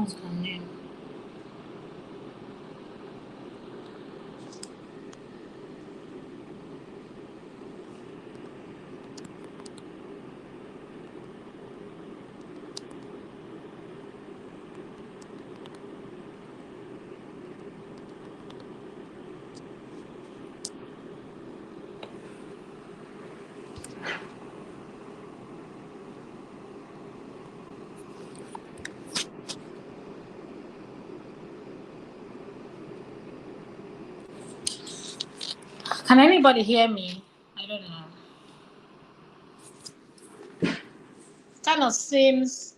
one's coming in. Can anybody hear me? I don't know. Kind of seems.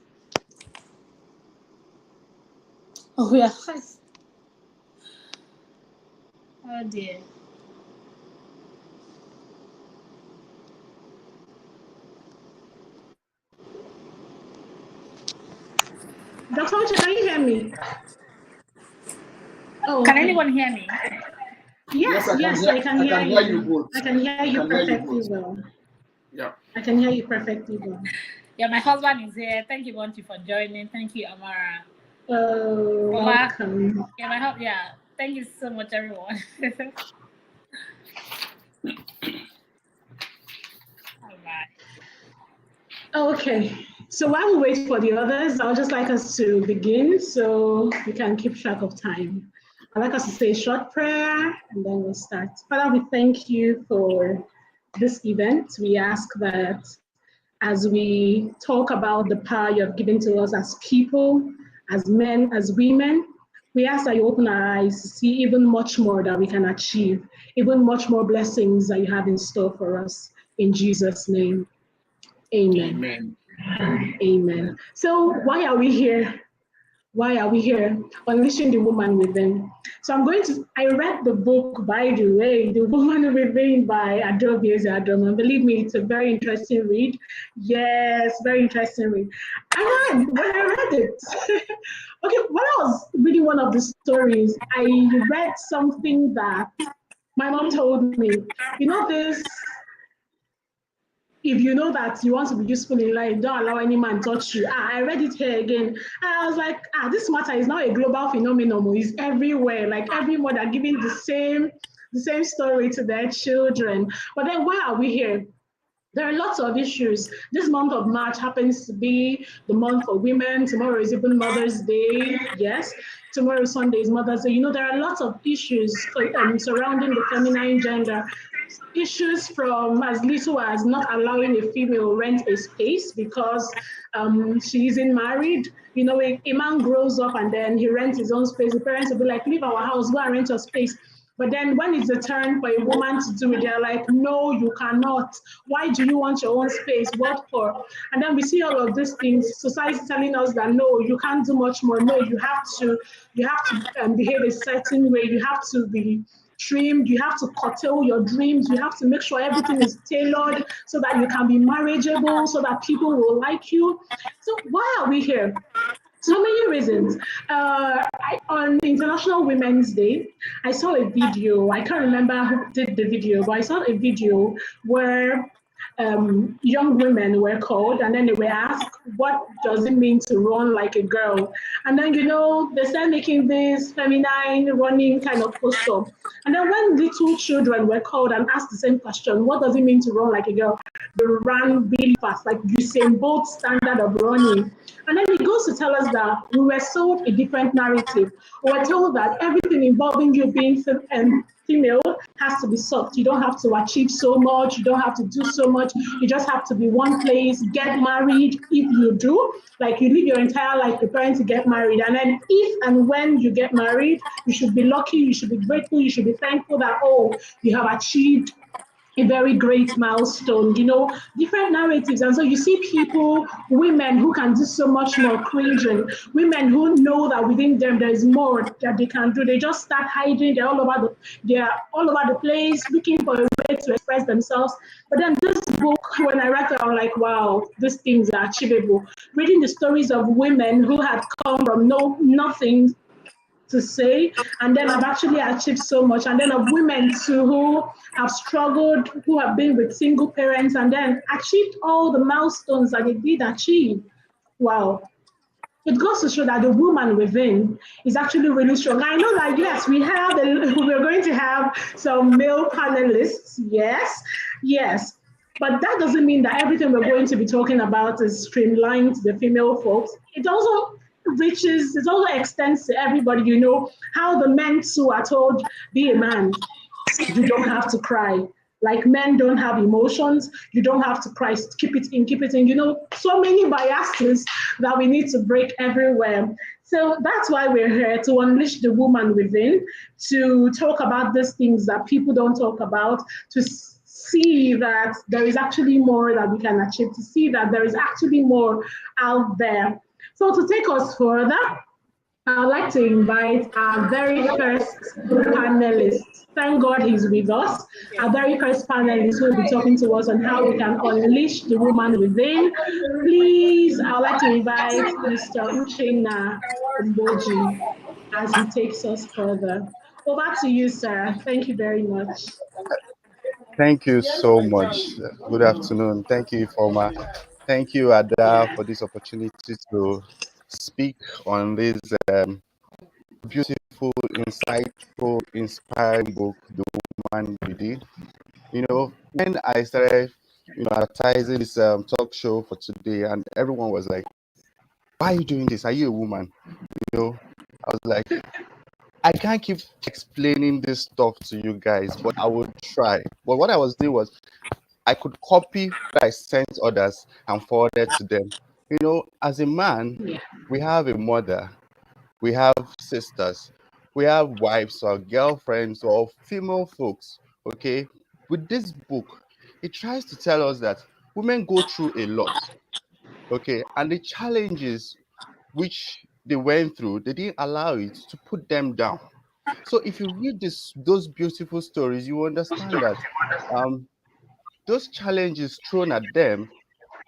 Oh yeah. Oh dear. Dr. Ocha, can you hear me? Oh, Can okay. anyone hear me? Yes, I can hear you. I can hear you perfectly well. Yeah. I can hear you perfectly well. Yeah, my husband is here. Thank you, Bonti, for joining. Thank you, Amara. Oh, welcome. Yeah, thank you so much, everyone. All right. Okay, so while we wait for the others, I would just like us to begin so we can keep track of time. I'd like us to say a short prayer and then we'll start. Father, we thank you for this event. We ask that as we talk about the power you have given to us as people, as men, as women, we ask that you open our eyes to see even much more that we can achieve, even much more blessings that you have in store for us. In Jesus' name, amen. Amen. So why are we here? Why are we here? Unleashing the Woman Within. So I read the book, by the way, The Woman Within by Adaobi Ezeadum. And believe me, it's a very interesting read. Yes, very interesting read. And then when I read it, okay, when I was reading one of the stories, I read something that my mom told me. You know this, if you know that you want to be useful in life, don't allow any man touch you. I read it here again. And I was like, this matter is not a global phenomenon. It's everywhere. Like every mother giving the same story to their children. But then why are we here? There are lots of issues. This month of March happens to be the month for women. Tomorrow is even Mother's Day. Yes. Tomorrow Sunday is Mother's Day. You know, there are lots of issues surrounding the feminine gender. Issues from as little as not allowing a female rent a space because she isn't married. You know, a man grows up and then he rents his own space. The parents will be like, leave our house, go and rent your space. But then when it's the turn for a woman to do it, they're like, no, you cannot. Why do you want your own space? What for? And then we see all of these things, society telling us that, no, you can't do much more. No, you have to behave a certain way. You have to be trimmed, you have to curtail your dreams, you have to make sure everything is tailored so that you can be marriageable, so that people will like you. So why are we here? So many reasons. On International Women's Day, I saw a video. I can't remember who did the video, but I saw a video where young women were called and then they were asked, what does it mean to run like a girl? And then, you know, they started making this feminine running kind of posture. And then when little children were called and asked the same question, what does it mean to run like a girl? They ran really fast, like Usain Bolt standard of running. And then he goes to tell us that we were sold a different narrative. We were told that everything involving you being female has to be soft. You don't have to achieve so much. You don't have to do so much. You just have to be one place, get married. If you do, like you live your entire life preparing to get married. And then if and when you get married, you should be lucky. You should be grateful. You should be thankful that, oh, you have achieved a very great milestone, you know, different narratives. And so you see people, women who can do so much more cringing, women who know that within them there is more that they can do. They just start hiding. They're all over the place, looking for a way to express themselves. But then this book, when I read it, I'm like, wow, these things are achievable. Reading the stories of women who had come from nothing to say, and then I've actually achieved so much, and then of women too who have struggled, who have been with single parents and then achieved all the milestones that they did achieve. Wow. it goes to show that the woman within is actually really strong. I know that yes, we're going to have some male panelists. Yes, yes. But that doesn't mean that everything we're going to be talking about is streamlined to the female folks. It also extends to everybody. You know, how the men too are told, be a man. You don't have to cry. Like men don't have emotions. You don't have to cry. Keep it in, keep it in. You know, so many biases that we need to break everywhere. So that's why we're here to unleash the woman within, to talk about these things that people don't talk about, to see that there is actually more that we can achieve, to see that there is actually more out there. So to take us further, I'd like to invite our very first panelist. Thank God he's with us. Our very first panelist who will be talking to us on how we can unleash the woman within. Please, I'd like to invite Mr. Uchenna Mboji as he takes us further. Over to you, sir. Thank you very much. Thank you so much. Good afternoon. Thank you, Forma. Thank you, Ada, for this opportunity to speak on this beautiful, insightful, inspiring book, The Woman Within. You know, when I started, advertising this talk show for today, and everyone was like, "Why are you doing this? Are you a woman?" You know, I was like, I can't keep explaining this stuff to you guys, but I would try. But what I was doing was I could copy what I sent others and forward it to them. You know, as a man, Yeah. we have a mother, we have sisters, we have wives or girlfriends or female folks. Okay, with this book, it tries to tell us that women go through a lot. Okay, and the challenges which they went through, they didn't allow it to put them down. So if you read those beautiful stories, you understand that um, those challenges thrown at them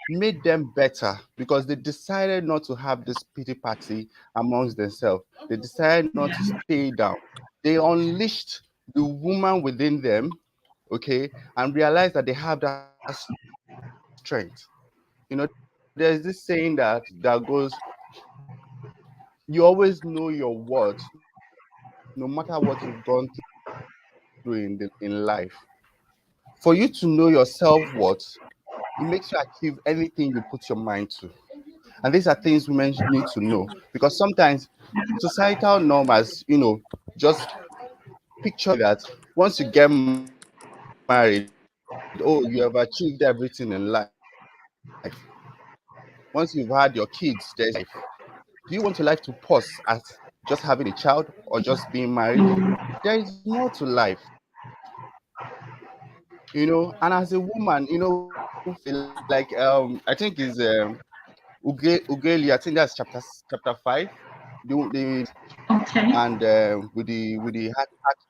made them better because they decided not to have this pity party amongst themselves. They decided not to stay down. They unleashed the woman within them, okay, and realized that they have that strength. There's this saying that goes, you always know your worth, no matter what you've gone through in life. For you to know your self-worth, it makes you achieve anything you put your mind to. And these are things women need to know because sometimes societal norm as just picture women that once you get married, oh, you have achieved everything in life. Once you've had your kids, there's no more to life. Do you want your life to pause at just having a child or just being married? There is more to life, And as a woman, like I think is Ugeli, I think that's chapter 5, Okay. and with the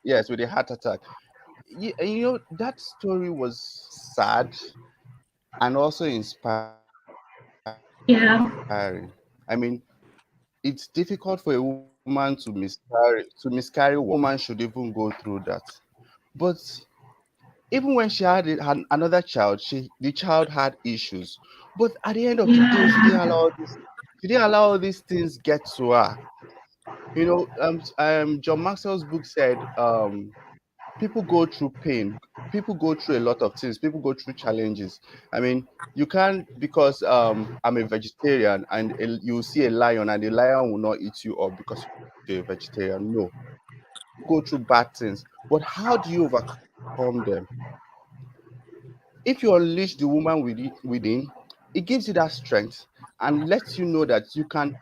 yes, with the heart attack. That story was sad and also inspiring. I mean, it's difficult for a woman to miscarry. A woman should even go through that. But even when she had another child, the child had issues. But at the end of the day, she didn't allow all these things get to her. John Maxwell's book said, people go through pain, people go through a lot of things, people go through challenges. I mean, you can't, because I'm a vegetarian and you see a lion and the lion will not eat you up because you're a vegetarian. No, people go through bad things, but how do you overcome them? If you unleash the woman within, it gives you that strength and lets you know that you can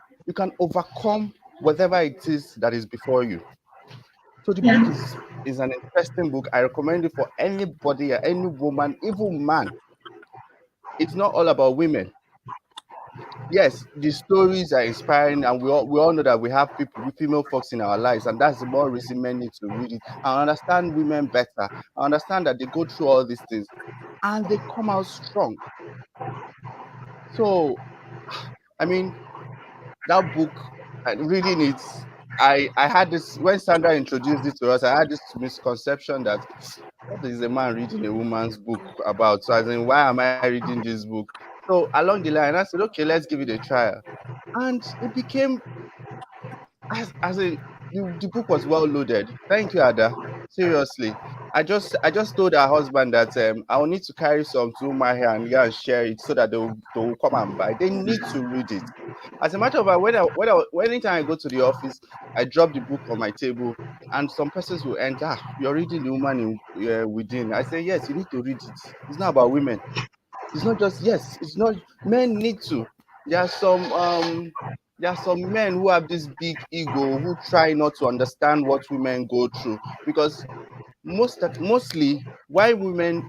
overcome whatever it is that is before you. So the book Yeah. is an interesting book. I recommend it for anybody, any woman, even man. It's not all about women. Yes, the stories are inspiring, and we all know that we have people, we female folks in our lives, and that's the more reason men need to read it and understand women better. I understand that they go through all these things and they come out strong. So, I mean, that book, reading it, I had this when Sandra introduced it to us. I had this misconception that what is a man reading a woman's book about? So as in, why am I reading this book? So along the line, I said, okay, let's give it a trial. And it became as the book was well loaded. Thank you, Ada. Seriously. I just told her husband that I will need to carry some to my hair and go and share it so that they will come and buy. They need to read it. As a matter of fact, anytime I go to the office, I drop the book on my table, and some persons will enter. You're reading the woman within. I say yes, you need to read it. It's not about women. It's not just yes. It's not men need to. There are some men who have this big ego who try not to understand what women go through because mostly why women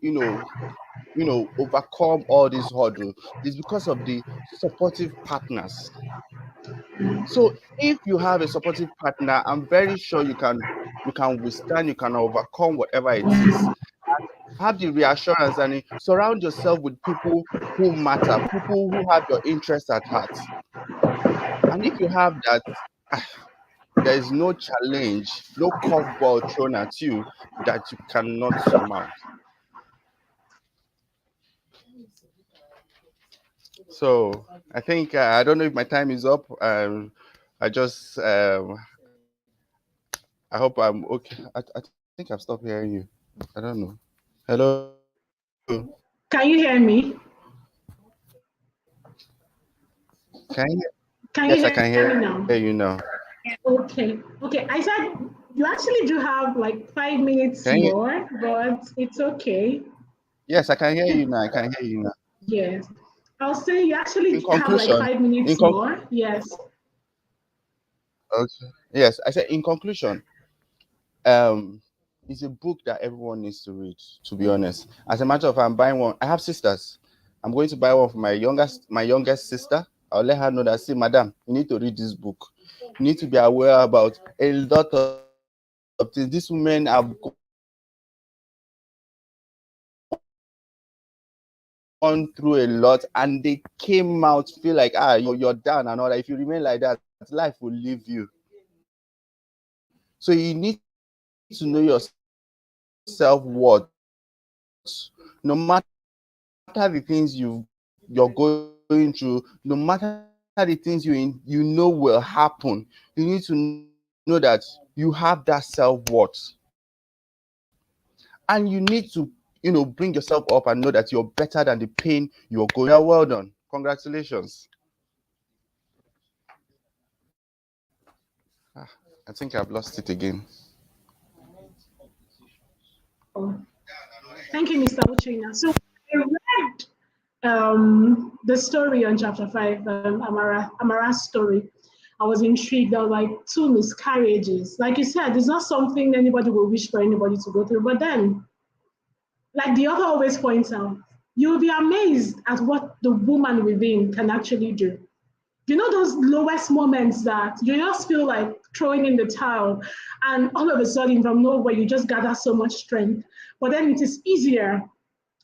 overcome all these hurdles is because of the supportive partners. So if you have a supportive partner, I'm very sure you can withstand, you can overcome whatever it is. Have the reassurance and surround yourself with people who matter, people who have your interests at heart. And if you have that, there is no challenge, no curveball thrown at you that you cannot surmount. So I think I don't know if my time is up. I just I hope I'm okay. I think I've stopped hearing you. I don't know. Hello. Can you hear me? Can you? Can Yes, you I hear can me hear now? you now. Okay. Okay. I said you actually do have like 5 minutes Can you? more, but it's okay. Yes, I can hear you now. I can hear you now. Yes. I'll say you In actually have like conclusion, five in minutes con- more. Yes. okay. Yes, I said in conclusion, um, it's a book that everyone needs to read. To be honest, as a matter of fact, I'm buying one. I have sisters. I'm going to buy one for my youngest sister. I'll let her know that, see, madam, you need to read this book. You need to be aware about a lot of things. These women have gone through a lot and they came out feel like you're down and all that. If you remain like that, life will leave you. So you need to know your self-worth. No matter the things you're going through, no matter the things you know will happen, you need to know that you have that self-worth. And you need to bring yourself up and know that you're better than the pain you're going through. Yeah, well done. Congratulations. I think I've lost it again. Oh, thank you, Mr. Uchina. So I read the story on chapter 5, Amara's story. I was intrigued. There were like two miscarriages. Like you said, it's not something anybody will wish for anybody to go through. But then, like the author always points out, you'll be amazed at what the woman within can actually do. You know those lowest moments that you just feel like throwing in the towel, and all of a sudden from nowhere you just gather so much strength. But then it is easier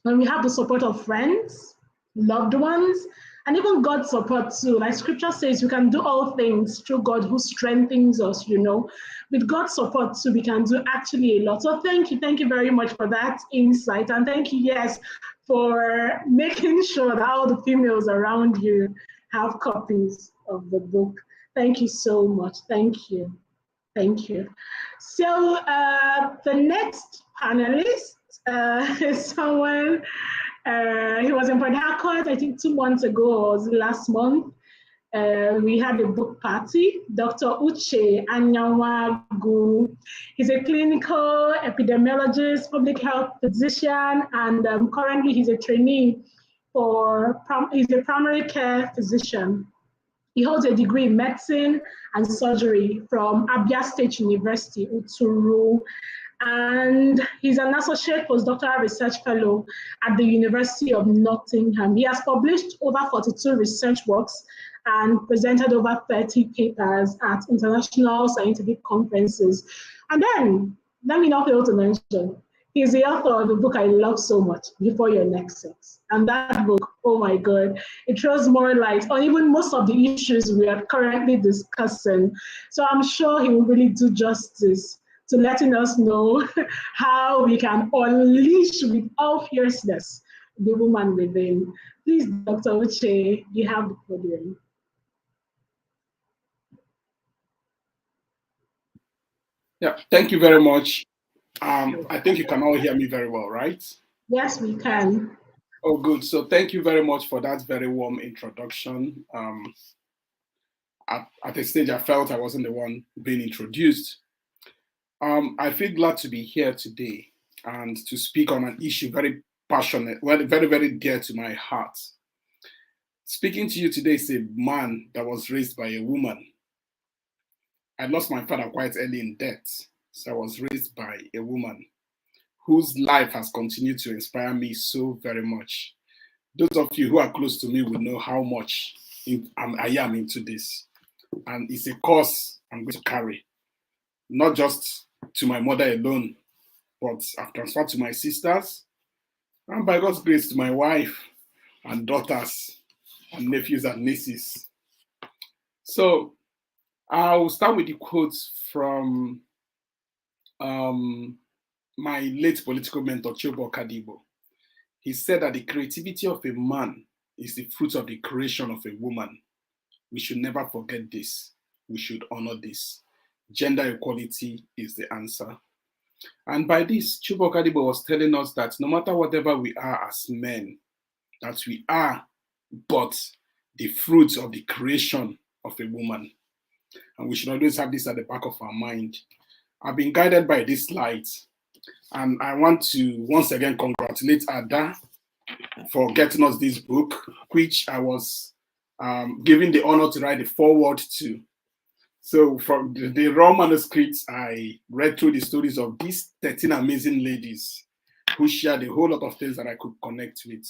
when we have the support of friends, loved ones, and even God's support too. Like scripture says, we can do all things through God who strengthens us, you know. With God's support too, we can do actually a lot. So thank you very much for that insight. And thank you, yes, for making sure that all the females around you have copies of the book. Thank you so much. Thank you. Thank you. So the next panelist is someone, he was in Port Harcourt, I think 2 months ago, or was it last month? We had a book party. Dr. Uche Anyanwagu. He's a clinical epidemiologist, public health physician, and currently he's a trainee he's a primary care physician. He holds a degree in medicine and surgery from Abia State University, Uturu, and he's an associate postdoctoral research fellow at the University of Nottingham. He has published over 42 research works and presented over 30 papers at international scientific conferences. And then, let me not fail to mention, he's the author of the book I love so much, Before Your Next Sex. And that book, oh my God, it throws more light on even most of the issues we are currently discussing. So I'm sure he will really do justice to letting us know how we can unleash with all fierceness the woman within. Please, Dr. Uche, you have the podium. Yeah, thank you very much. I think you can all hear me very well, right? Yes, we can. Oh, good. So thank you very much for that very warm introduction. At a stage, I felt I wasn't the one being introduced. I feel glad to be here today and to speak on an issue very passionate, well, very, very dear to my heart. Speaking to you today is a man that was raised by a woman. I lost my father quite early in death, so I was raised by a woman whose life has continued to inspire me so very much. Those of you who are close to me will know how much I am into this. And it's a cause I'm going to carry, not just to my mother alone, but I've transferred to my sisters, and by God's grace to my wife and daughters and nephews and nieces. So I'll start with the quotes from um, my late political mentor, Chobo Kadibo. He said that the creativity of a man is the fruit of the creation of a woman. We should never forget this. We should honor this. Gender equality is the answer. And by this, Chubo Kadibo was telling us that no matter whatever we are as men, that we are but the fruit of the creation of a woman. And we should always have this at the back of our mind. I've been guided by this light, and I want to once again congratulate Ada for getting us this book, which I was given the honor to write the foreword to. So from the raw manuscripts, I read through the stories of these 13 amazing ladies who shared a whole lot of things that I could connect with.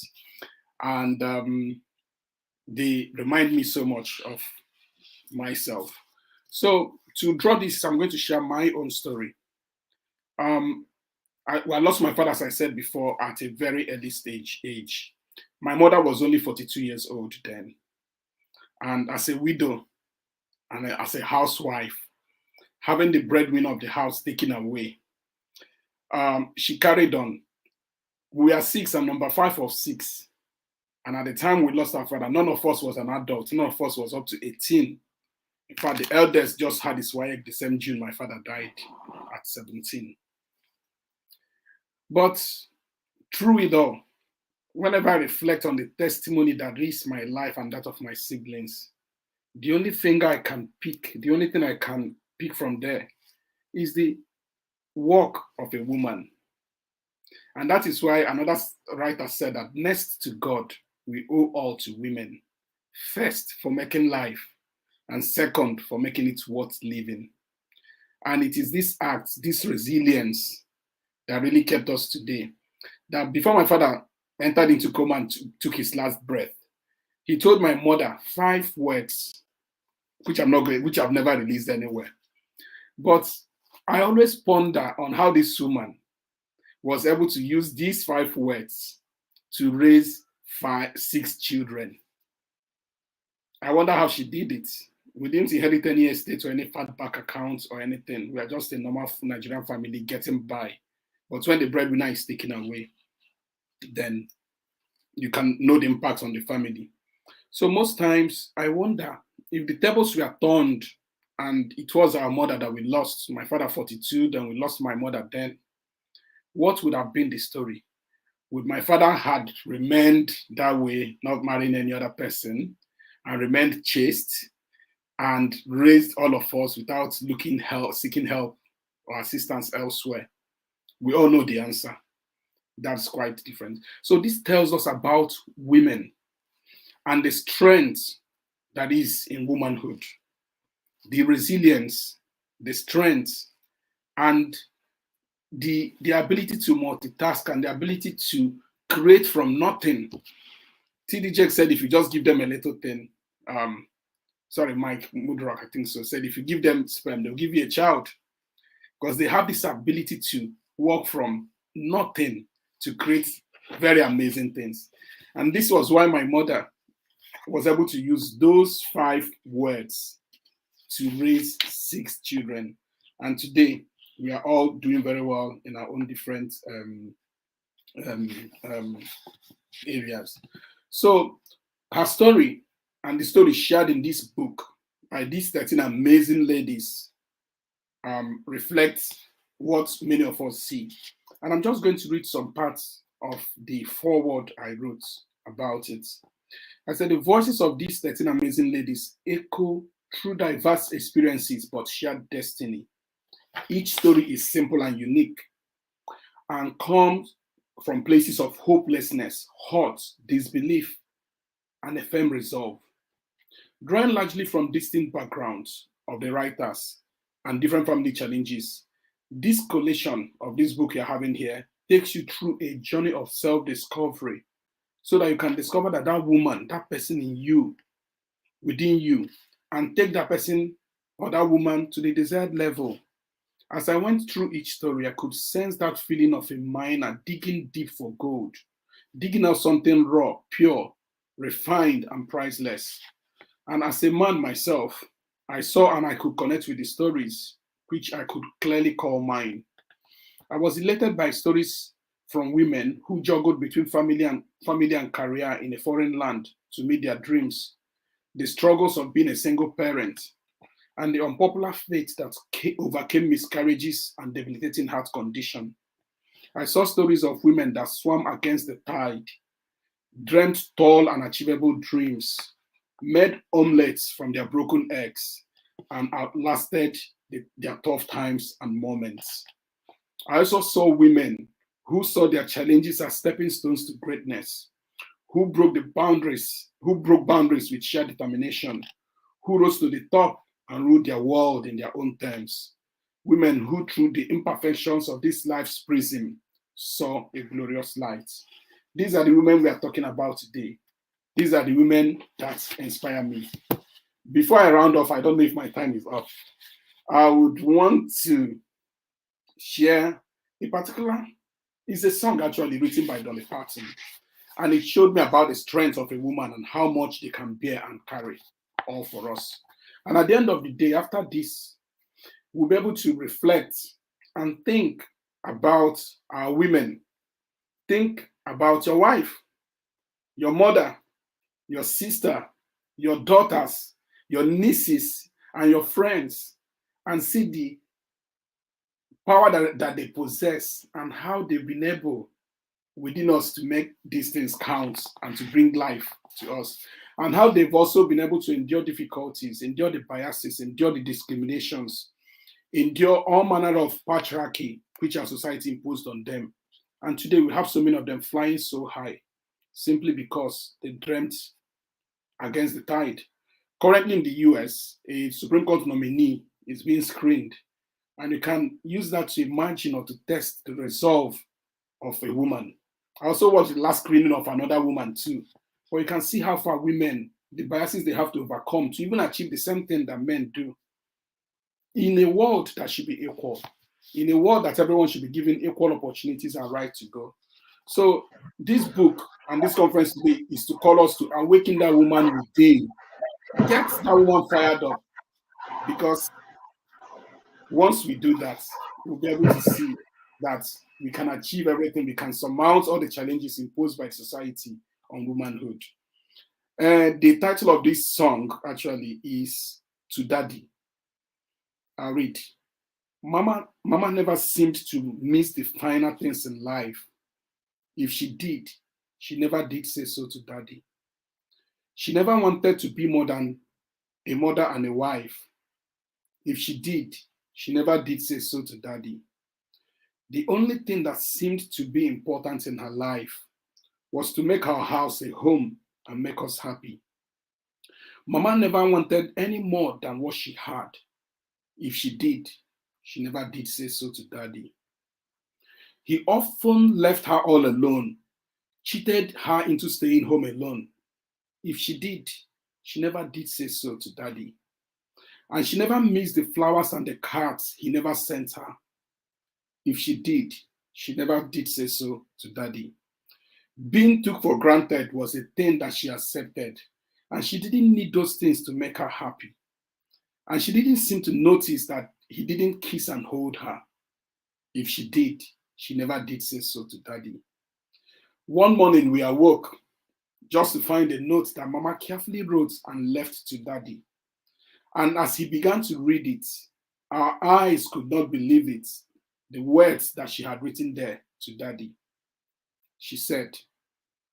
And they remind me so much of myself. So to draw this, I'm going to share my own story. I lost my father, as I said before, at a very early age. My mother was only 42 years old then. And as a widow and as a housewife, having the breadwinner of the house taken away, she carried on. We are six, I'm number five of six. And at the time we lost our father, none of us was an adult. None of us was up to 18. In fact, the eldest just had his wife the same June my father died at 17. But through it all, whenever I reflect on the testimony that is my life and that of my siblings, the only thing I can pick, the only thing I can pick from there is the work of a woman. And that is why another writer said that next to God, we owe all to women. First, for making life, and second, for making it worth living. And it is this act, this resilience, that really kept us today. That before my father entered into coma and took his last breath, he told my mother 5 words, which I've never released anywhere. But I always ponder on how this woman was able to use these 5 words to raise 6 children. I wonder how she did it. We didn't inherit any estate or any fat back accounts or anything. We are just a normal Nigerian family getting by. But when the breadwinner is taken away, then you can know the impact on the family. So most times I wonder if the tables were turned and it was our mother that we lost, my father 42, then we lost my mother then, what would have been the story? Would my father had remained that way, not marrying any other person, and remained chaste and raised all of us without seeking help or assistance elsewhere? We all know the answer. That's quite different. So this tells us about women and the strength that is in womanhood, the resilience, the strength, and the ability to multitask and the ability to create from nothing. TD Jakes said if you just give them a little thing, Mike Mudrock, I think so, said if you give them sperm, they'll give you a child, because they have this ability to work from nothing to create very amazing things. And this was why my mother was able to use those 5 words to raise 6 children. And today, we are all doing very well in our own different areas. So her story and the story shared in this book by these 13 amazing ladies reflects what many of us see. And I'm just going to read some parts of the foreword I wrote about it. I said, the voices of these 13 amazing ladies echo through diverse experiences but shared destiny. Each story is simple and unique and comes from places of hopelessness, hurt, disbelief, and a firm resolve. Drawing largely from distinct backgrounds of the writers and different family challenges, this collation of this book you're having here takes you through a journey of self-discovery so that you can discover that that woman, that person in you, within you, and take that person or that woman to the desired level. As I went through each story, I could sense that feeling of a miner digging deep for gold, digging out something raw, pure, refined, and priceless. And as a man myself, I saw and I could connect with the stories, which I could clearly call mine. I was elated by stories from women who juggled between family and career in a foreign land to meet their dreams, the struggles of being a single parent, and the unpopular fate that overcame miscarriages and debilitating heart condition. I saw stories of women that swam against the tide, dreamt tall and achievable dreams, made omelets from their broken eggs, and outlasted their tough times and moments. I also saw women who saw their challenges as stepping stones to greatness, who broke boundaries with sheer determination, who rose to the top and ruled their world in their own terms. Women who, through the imperfections of this life's prism, saw a glorious light. These are the women we are talking about today. These are the women that inspire me. Before I round off, I don't know if my time is up. I would want to share it's a song actually written by Dolly Parton. And it showed me about the strength of a woman and how much they can bear and carry, all for us. And at the end of the day, after this, we'll be able to reflect and think about our women. Think about your wife, your mother, your sister, your daughters, your nieces, and your friends, and see the power that they possess and how they've been able within us to make these things count and to bring life to us, and how they've also been able to endure difficulties, endure the biases, endure the discriminations, endure all manner of patriarchy which our society imposed on them. And today we have so many of them flying so high simply because they dreamt against the tide. Currently in the US, a Supreme Court nominee is being screened, and you can use that to imagine or to test the resolve of a woman. I also watched the last screening of another woman too, but you can see how far women, the biases they have to overcome to even achieve the same thing that men do. In a world that should be equal, in a world that everyone should be given equal opportunities and right to go. So this book and this conference today is to call us to awaken that woman within. Get that woman fired up, because once we do that, we'll be able to see that we can achieve everything. We can surmount all the challenges imposed by society on womanhood. The title of this song actually is To Daddy. I'll read. Mama never seemed to miss the finer things in life. If she did, she never did say so to Daddy. She never wanted to be more than a mother and a wife. If she did, she never did say so to Daddy. The only thing that seemed to be important in her life was to make our house a home and make us happy. Mama never wanted any more than what she had. If she did, she never did say so to Daddy. He often left her all alone, cheated her into staying home alone. If she did, she never did say so to Daddy. And she never missed the flowers and the cards he never sent her. If she did, she never did say so to Daddy. Being took for granted was a thing that she accepted, and she didn't need those things to make her happy. And she didn't seem to notice that he didn't kiss and hold her. If she did, she never did say so to Daddy. One morning we awoke just to find a note that Mama carefully wrote and left to Daddy. And as he began to read it, Our eyes could not believe it. The words that she had written there to Daddy. She said,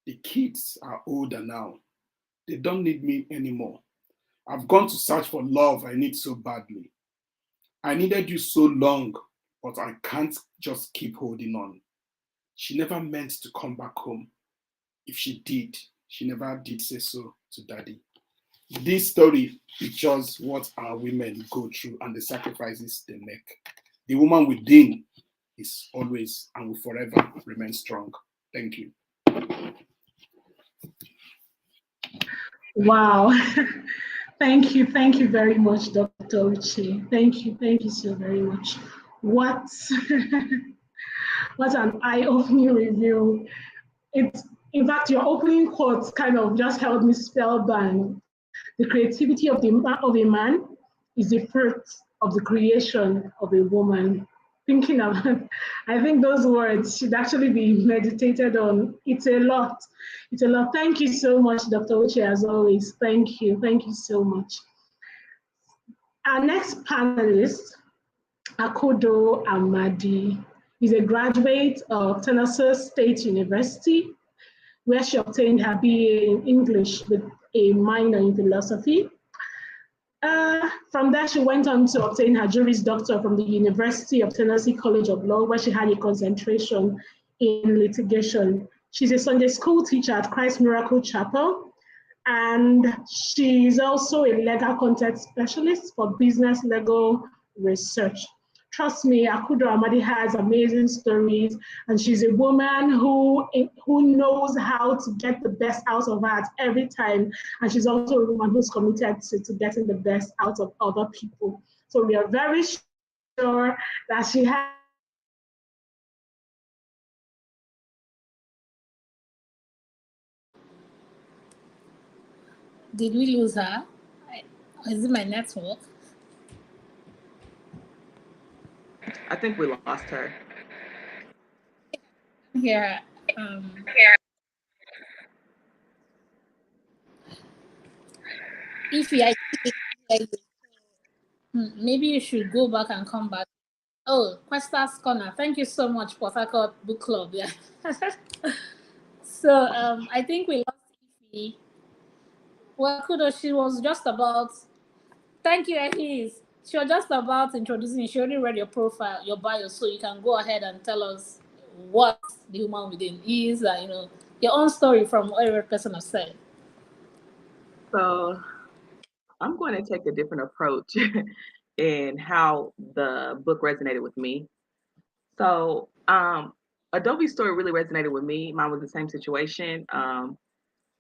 the kids are older now. They don't need me anymore. I've gone to search for love I need so badly. I needed you so long, but I can't just keep holding on. She never meant to come back home. If she did, she never did say so to Daddy. This story pictures what our women go through and the sacrifices they make. The woman within is always and will forever remain strong. Thank you. Wow. Thank you very much, Dr. Uche. Thank you so very much. What what an eye-opening review. It's in fact your opening quotes kind of just held me spellbound. The creativity of a man is the fruit of the creation of a woman. Thinking about, I think those words should actually be meditated on. It's a lot. It's a lot. Thank you so much, Dr. Uche, as always. Thank you. Thank you so much. Our next panelist, Akodo Amadi, is a graduate of Tennessee State University, where she obtained her BA in English with a minor in philosophy. From there, she went on to obtain her Juris Doctor from the University of Tennessee College of Law, where she had a concentration in litigation. She's a Sunday school teacher at Christ Miracle Chapel, and she's also a legal content specialist for business legal research. Trust me, Akudo Amadi has amazing stories, and she's a woman who knows how to get the best out of her every time. And she's also a woman who's committed to getting the best out of other people. So we are very sure that she has Did we lose her? Is it my network? I think we lost her. Here. If you maybe you should go back and come back. Oh, Questa's Corner. Thank you so much, Port Harcourt Book Club. Yeah. So I think we lost Ify. Well, kudos. She was just about. Thank you, Ahis. She was just about introducing. She already read your profile, your bio, so you can go ahead and tell us what the human within is. Your own story from what every person has said. So I'm going to take a different approach in how the book resonated with me. So Adobe's story really resonated with me. Mine was the same situation.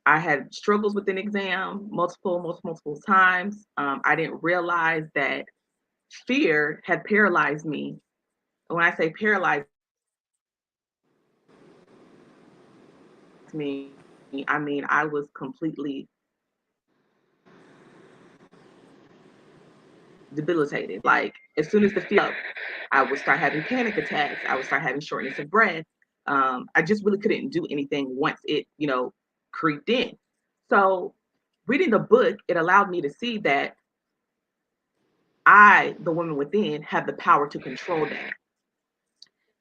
I had struggles with an exam multiple times. I didn't realize that fear had paralyzed me. When I say paralyzed me, I mean I was completely debilitated. Like as soon as the fear up, I would start having panic attacks. I would start having shortness of breath. I just really couldn't do anything once it, creeped in. So reading the book, it allowed me to see that I, the woman within, have the power to control that.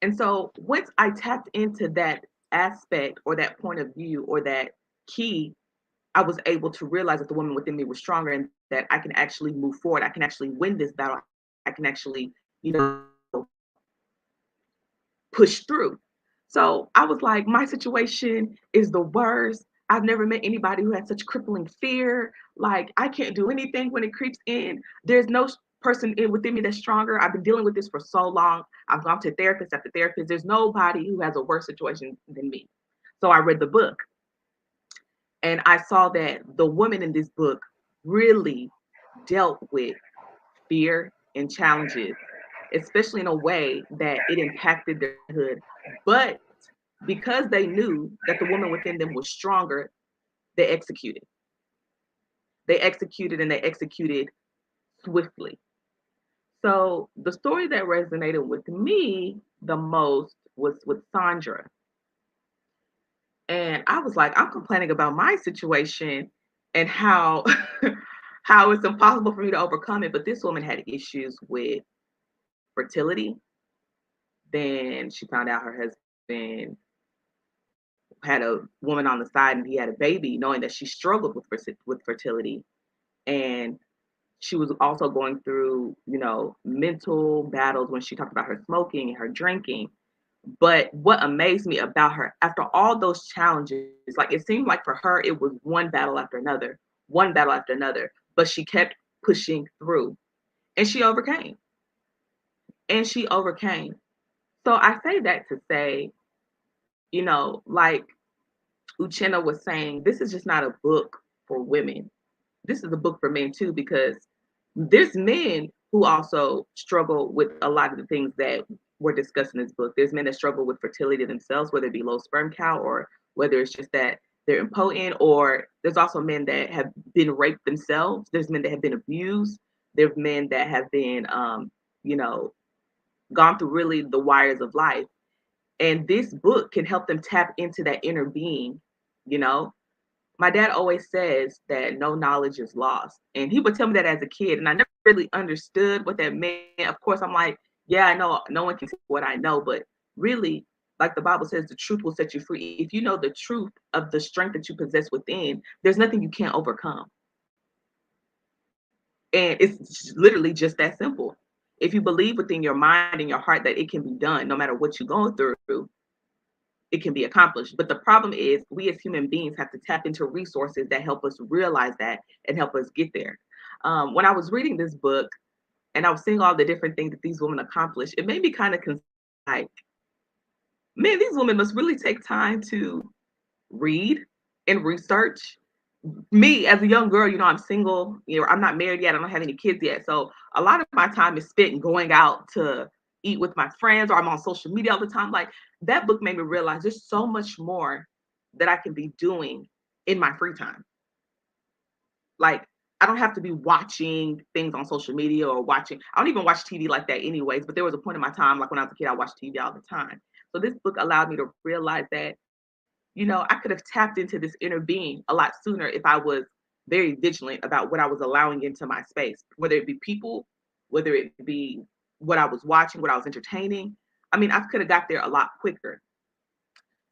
And so once I tapped into that aspect or that point of view or that key, I was able to realize that the woman within me was stronger and that I can actually move forward. I can actually win this battle. I can actually, push through. So I was like, my situation is the worst. I've never met anybody who had such crippling fear. Like, I can't do anything when it creeps in. There's no person within me that's stronger. I've been dealing with this for so long. I've gone to therapist after therapist. There's nobody who has a worse situation than me. So I read the book and I saw that the woman in this book really dealt with fear and challenges, especially in a way that it impacted their hood. But because they knew that the woman within them was stronger, they executed. They executed and they executed swiftly. So the story that resonated with me the most was with Sandra. And I was like, I'm complaining about my situation and how how it's impossible for me to overcome it. But this woman had issues with fertility. Then she found out her husband had a woman on the side and he had a baby, knowing that she struggled with fertility. And she was also going through, mental battles when she talked about her smoking and her drinking. But what amazed me about her, after all those challenges, like it seemed like for her, it was one battle after another, but she kept pushing through and she overcame. So I say that to say, like Uchenna was saying, this is just not a book for women. This is a book for men too, because there's men who also struggle with a lot of the things that we're discussing in this book. There's men that struggle with fertility themselves, whether it be low sperm count or whether it's just that they're impotent, or there's also men that have been raped themselves. There's men that have been abused. There's men that have been, gone through really the wires of life. And this book can help them tap into that inner being. My dad always says that no knowledge is lost. And he would tell me that as a kid. And I never really understood what that meant. Of course, I'm like, yeah, I know no one can say what I know. But really, like the Bible says, the truth will set you free. If you know the truth of the strength that you possess within, there's nothing you can't overcome. And it's literally just that simple. If you believe within your mind and your heart that it can be done, no matter what you're going through, it can be accomplished. But the problem is we as human beings have to tap into resources that help us realize that and help us get there. When I was reading this book and I was seeing all the different things that these women accomplished, it made me kind of like, man, these women must really take time to read and research. Me as a young girl, I'm single, I'm not married yet. I don't have any kids yet. So a lot of my time is spent going out to eat with my friends, or I'm on social media all the time. Like, that book made me realize there's so much more that I can be doing in my free time. Like, I don't have to be watching things on social media or I don't even watch TV like that anyways, but there was a point in my time, like when I was a kid, I watched TV all the time. So this book allowed me to realize that, I could have tapped into this inner being a lot sooner if I was very vigilant about what I was allowing into my space, whether it be people, whether it be what I was watching, what I was entertaining. I mean, I could have got there a lot quicker.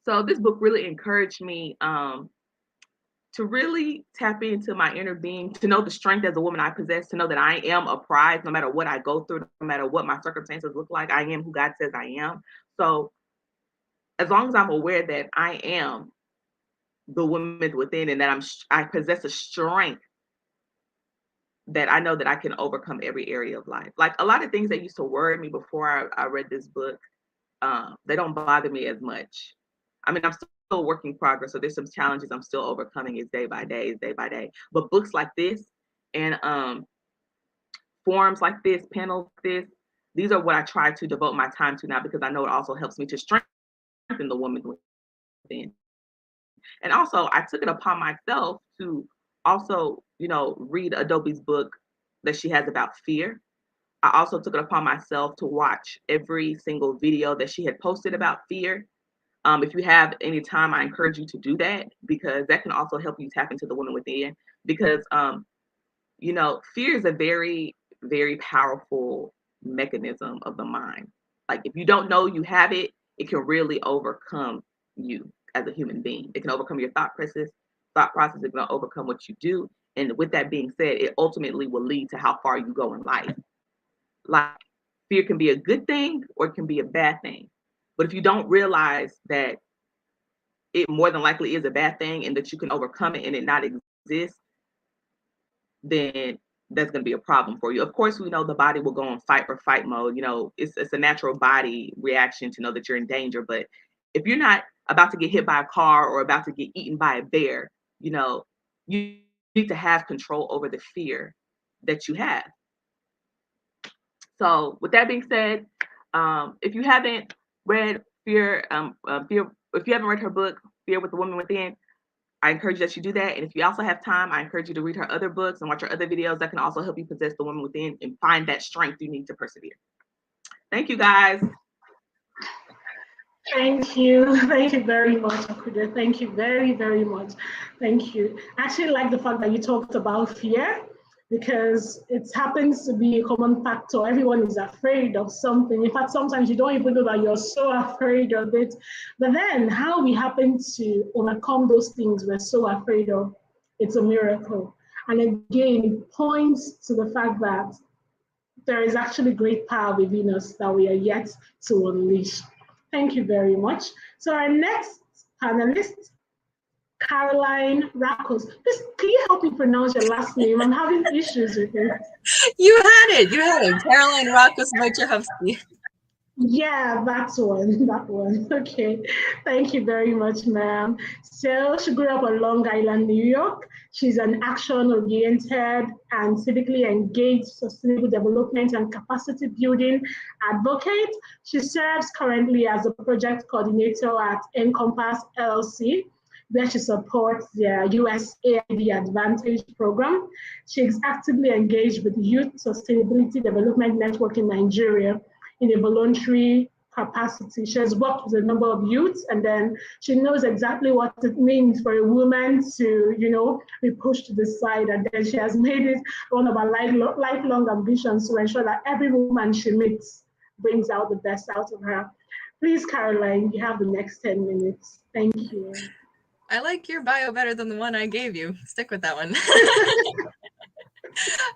So this book really encouraged me to really tap into my inner being, to know the strength as a woman I possess, to know that I am a prize no matter what I go through, no matter what my circumstances look like. I am who God says I am. So as long as I'm aware that I am the woman within and that I possess a strength that I know that I can overcome every area of life. Like a lot of things that used to worry me before I read this book, they don't bother me as much. I mean, I'm still a work in progress, so there's some challenges I'm still overcoming. It's day by day. But books like this and forums like this, panels like this, these are what I try to devote my time to now, because I know it also helps me to strengthen the woman within. And also, I took it upon myself to also, read Adobe's book that she has about fear. I also took it upon myself to watch every single video that she had posted about fear. If you have any time, I encourage you to do that, because that can also help you tap into the woman within. Because, fear is a very, very powerful mechanism of the mind. Like, if you don't know you have it, it can really overcome you as a human being. It can overcome your thought process. It can overcome what you do. And with that being said, it ultimately will lead to how far you go in life. Like, fear can be a good thing or it can be a bad thing. But if you don't realize that it more than likely is a bad thing and that you can overcome it and it not exist, then that's going to be a problem for you. Of course, we know the body will go on fight or flight mode. It's a natural body reaction to know that you're in danger. But if you're not about to get hit by a car or about to get eaten by a bear, you need to have control over the fear that you have. So with that being said, if you haven't read Fear, if you haven't read her book, Fear with the Woman Within, I encourage that you do that. And if you also have time, I encourage you to read her other books and watch her other videos that can also help you possess the woman within and find that strength you need to persevere. Thank you, guys. Thank you. Thank you very much, Akude. Thank you very, very much. Thank you. I actually like the fact that you talked about fear, because it happens to be a common factor. Everyone is afraid of something. In fact, sometimes you don't even know that you're so afraid of it. But then, how we happen to overcome those things we're so afraid of, it's a miracle. And again, it points to the fact that there is actually great power within us that we are yet to unleash. Thank you very much. So, our next panelist, Caroline Rakos. Please, can you help me pronounce your last name? I'm having issues with it. You had it. You had it. Caroline Rakos Wojciechowski. Yeah, that's one. That one. Okay. Thank you very much, ma'am. So she grew up on Long Island, New York. She's an action-oriented and civically engaged sustainable development and capacity building advocate. She serves currently as a project coordinator at Encompass LLC, where she supports their USAID Advantage program. She is actively engaged with the Youth Sustainability Development Network in Nigeria in a voluntary capacity. She has worked with a number of youths, and then she knows exactly what it means for a woman to, be pushed to the side. And then she has made it one of her lifelong ambitions to ensure that every woman she meets brings out the best out of her. Please, Caroline, you have the next 10 minutes. Thank you. I like your bio better than the one I gave you. Stick with that one.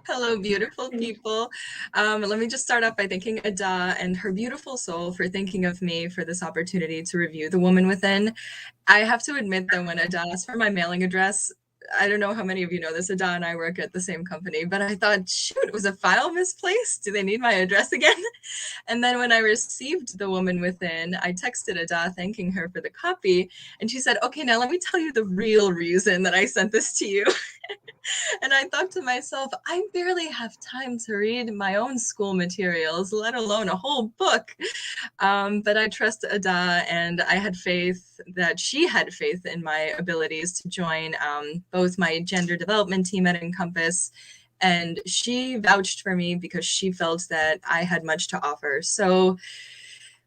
Hello, beautiful people. Let me just start off by thanking Ada and her beautiful soul for thinking of me for this opportunity to review The Woman Within. I have to admit that when Ada asked for my mailing address, I don't know how many of you know this, Ada and I work at the same company, but I thought, shoot, was a file misplaced? Do they need my address again? And then when I received The Woman Within, I texted Ada thanking her for the copy, and she said, okay, now let me tell you the real reason that I sent this to you. And I thought to myself, I barely have time to read my own school materials, let alone a whole book. But I trust Ada, and I had faith that she had faith in my abilities to join both my gender development team at Encompass, and she vouched for me because she felt that I had much to offer. So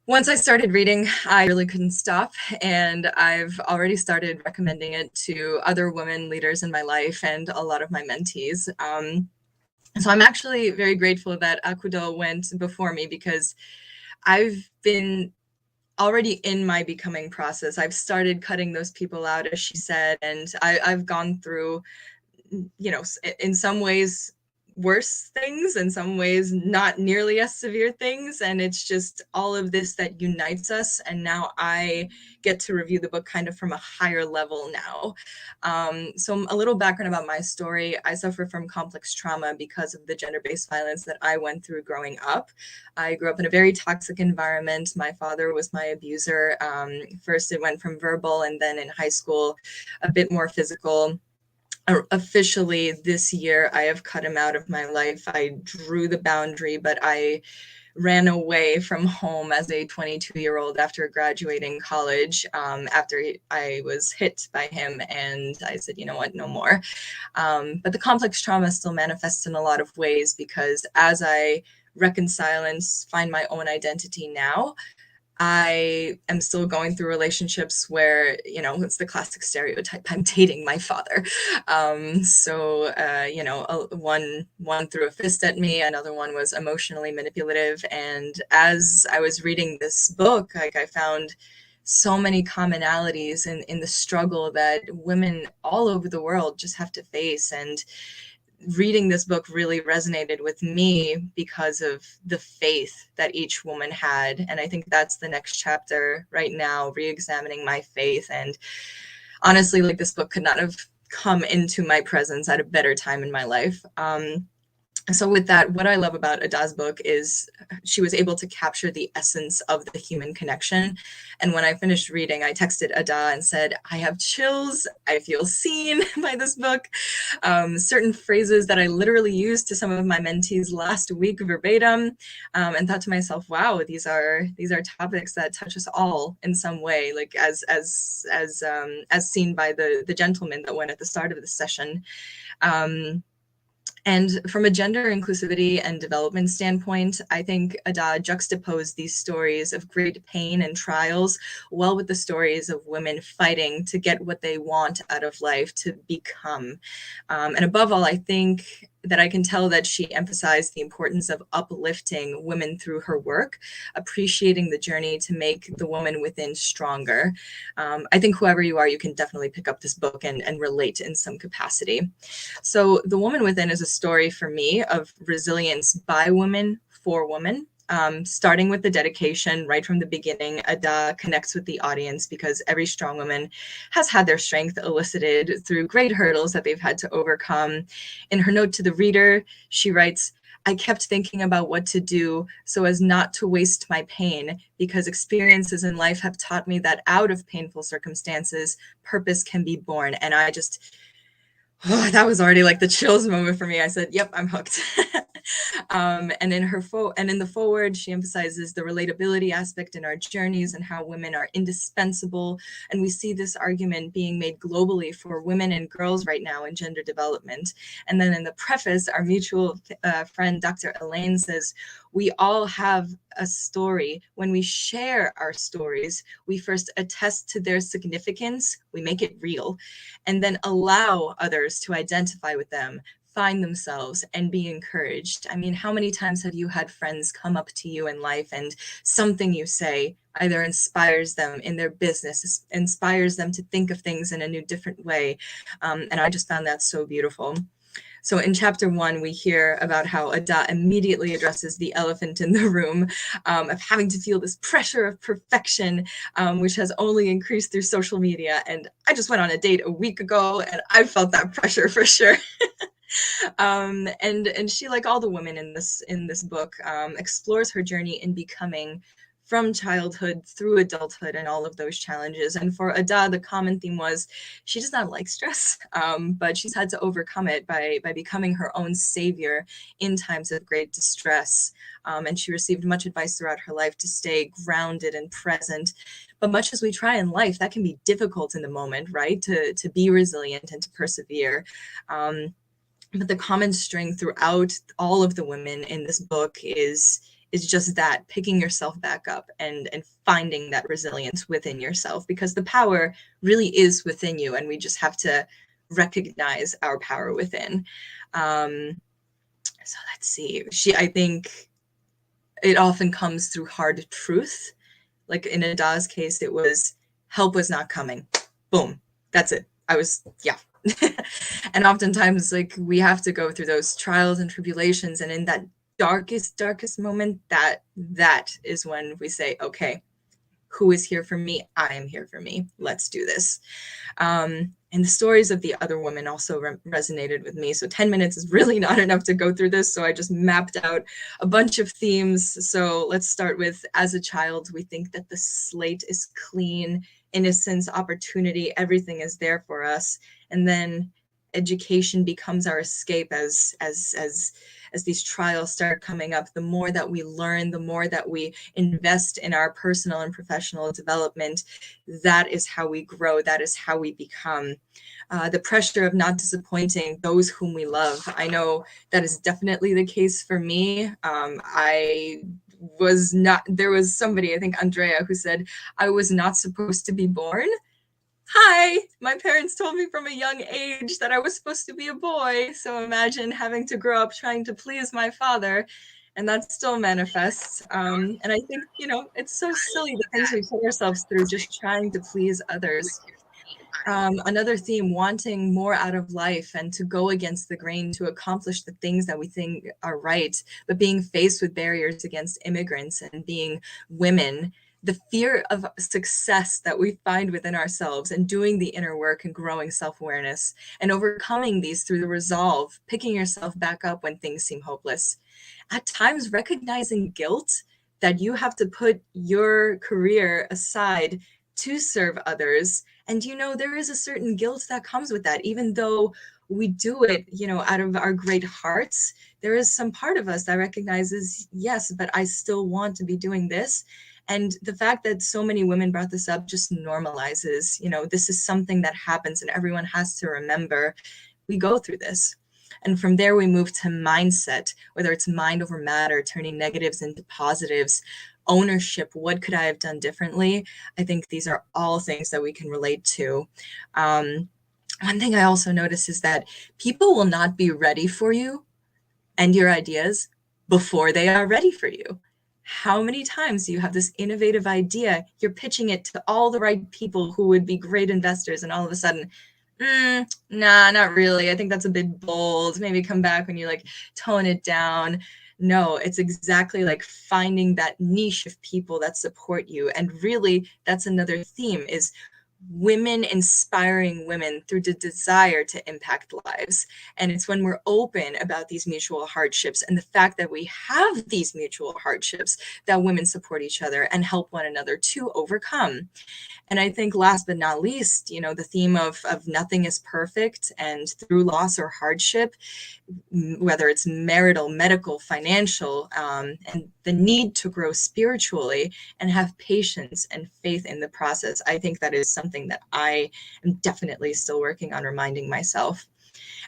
once I started reading, I really couldn't stop, and I've already started recommending it to other women leaders in my life and a lot of my mentees. So I'm actually very grateful that Akudo went before me, because I've been already in my becoming process. I've started cutting those people out, as she said, and I've gone through, in some ways worse things, in some ways not nearly as severe things, and it's just all of this that unites us. And now I get to review the book kind of from a higher level now. So a little background about my story: I suffer from complex trauma because of the gender-based violence that I went through growing up. I grew up in a very toxic environment. My father was my abuser. First it went from verbal, and then in high school a bit more physical. Officially this year, I have cut him out of my life. I drew the boundary, but I ran away from home as a 22-year-old after graduating college, after I was hit by him, and I said, you know what, no more. But the complex trauma still manifests in a lot of ways, because as I reconcile and find my own identity now, I am still going through relationships where, it's the classic stereotype: I'm dating my father. One threw a fist at me, another one was emotionally manipulative. And as I was reading this book, I found so many commonalities in the struggle that women all over the world just have to face. And reading this book really resonated with me because of the faith that each woman had. And I think that's the next chapter right now, re-examining my faith. And honestly, this book could not have come into my presence at a better time in my life. So with that, what I love about Ada's book is she was able to capture the essence of the human connection. And when I finished reading, I texted Ada and said, I have chills. I feel seen by this book. Certain phrases that I literally used to some of my mentees last week verbatim, and thought to myself, wow, these are topics that touch us all in some way, as seen by the gentleman that went at the start of the session. And from a gender inclusivity and development standpoint, I think Ada juxtaposed these stories of great pain and trials well with the stories of women fighting to get what they want out of life, to become. And above all, I think that I can tell that she emphasized the importance of uplifting women through her work, appreciating the journey to make the woman within stronger. I think whoever you are, you can definitely pick up this book and relate in some capacity. So The Woman Within is a story for me of resilience by women for women. Starting with the dedication right from the beginning, Ada connects with the audience because every strong woman has had their strength elicited through great hurdles that they've had to overcome. In her note to the reader, she writes, I kept thinking about what to do so as not to waste my pain, because experiences in life have taught me that out of painful circumstances, purpose can be born. And I just, that was already like the chills moment for me. I said, yep, I'm hooked. And in the foreword, she emphasizes the relatability aspect in our journeys and how women are indispensable. And we see this argument being made globally for women and girls right now in gender development. And then in the preface, our mutual friend, Dr. Elaine, says, we all have a story. When we share our stories, we first attest to their significance, we make it real, and then allow others to identify with them, find themselves, and be encouraged. I mean, how many times have you had friends come up to you in life and something you say either inspires them in their business, inspires them to think of things in a new, different way? And I just found that so beautiful. So in chapter 1, we hear about how Ada immediately addresses the elephant in the room of having to feel this pressure of perfection, which has only increased through social media. And I just went on a date a week ago and I felt that pressure for sure. And she, like all the women in this book, explores her journey in becoming from childhood through adulthood and all of those challenges. And for Ada, the common theme was she does not like stress, but she's had to overcome it by becoming her own savior in times of great distress. And she received much advice throughout her life to stay grounded and present. But much as we try in life, that can be difficult in the moment, right? To be resilient and to persevere. But the common string throughout all of the women in this book is just that, picking yourself back up and finding that resilience within yourself, because the power really is within you, and we just have to recognize our power within. So let's see. I think it often comes through hard truth. Like in Ada's case, it was help was not coming. Boom. That's it. And oftentimes, like, we have to go through those trials and tribulations, and in that darkest moment, that is when we say, okay, who is here for me? I am here for me. Let's do this. And the stories of the other women also resonated with me. So 10 minutes is really not enough to go through this. So I just mapped out a bunch of themes. So let's start with, as a child, we think that the slate is clean, innocence, opportunity, everything is there for us. And then education becomes our escape as these trials start coming up. The more that we learn, the more that we invest in our personal and professional development, that is how we grow. That is how we become. The pressure of not disappointing those whom we love. I know that is definitely the case for me. There was somebody, I think Andrea, who said, I was not supposed to be born. Hi, my parents told me from a young age that I was supposed to be a boy. So imagine having to grow up trying to please my father, and that still manifests. And I think, it's so silly, the things we put ourselves through just trying to please others. Another theme, wanting more out of life and to go against the grain to accomplish the things that we think are right, but being faced with barriers against immigrants and being women, the fear of success that we find within ourselves, and doing the inner work and growing self-awareness and overcoming these through the resolve, picking yourself back up when things seem hopeless. At times, recognizing guilt that you have to put your career aside to serve others. And, there is a certain guilt that comes with that, even though we do it, out of our great hearts. There is some part of us that recognizes, yes, but I still want to be doing this. And the fact that so many women brought this up just normalizes, this is something that happens and everyone has to remember we go through this. And from there, we move to mindset, whether it's mind over matter, turning negatives into positives, ownership. What could I have done differently? I think these are all things that we can relate to. One thing I also notice is that people will not be ready for you and your ideas before they are ready for you. How many times do you have this innovative idea, you're pitching it to all the right people who would be great investors, and all of a sudden, nah, not really. I think that's a bit bold. Maybe come back when you like tone it down. No, it's exactly like finding that niche of people that support you. And really, that's another theme, is women inspiring women through the desire to impact lives. And it's when we're open about these mutual hardships and the fact that we have these mutual hardships that women support each other and help one another to overcome. And I think last but not least, you know, the theme of nothing is perfect, and through loss or hardship, whether it's marital, medical, financial, and the need to grow spiritually and have patience and faith in the process. I think that is something that I am definitely still working on reminding myself.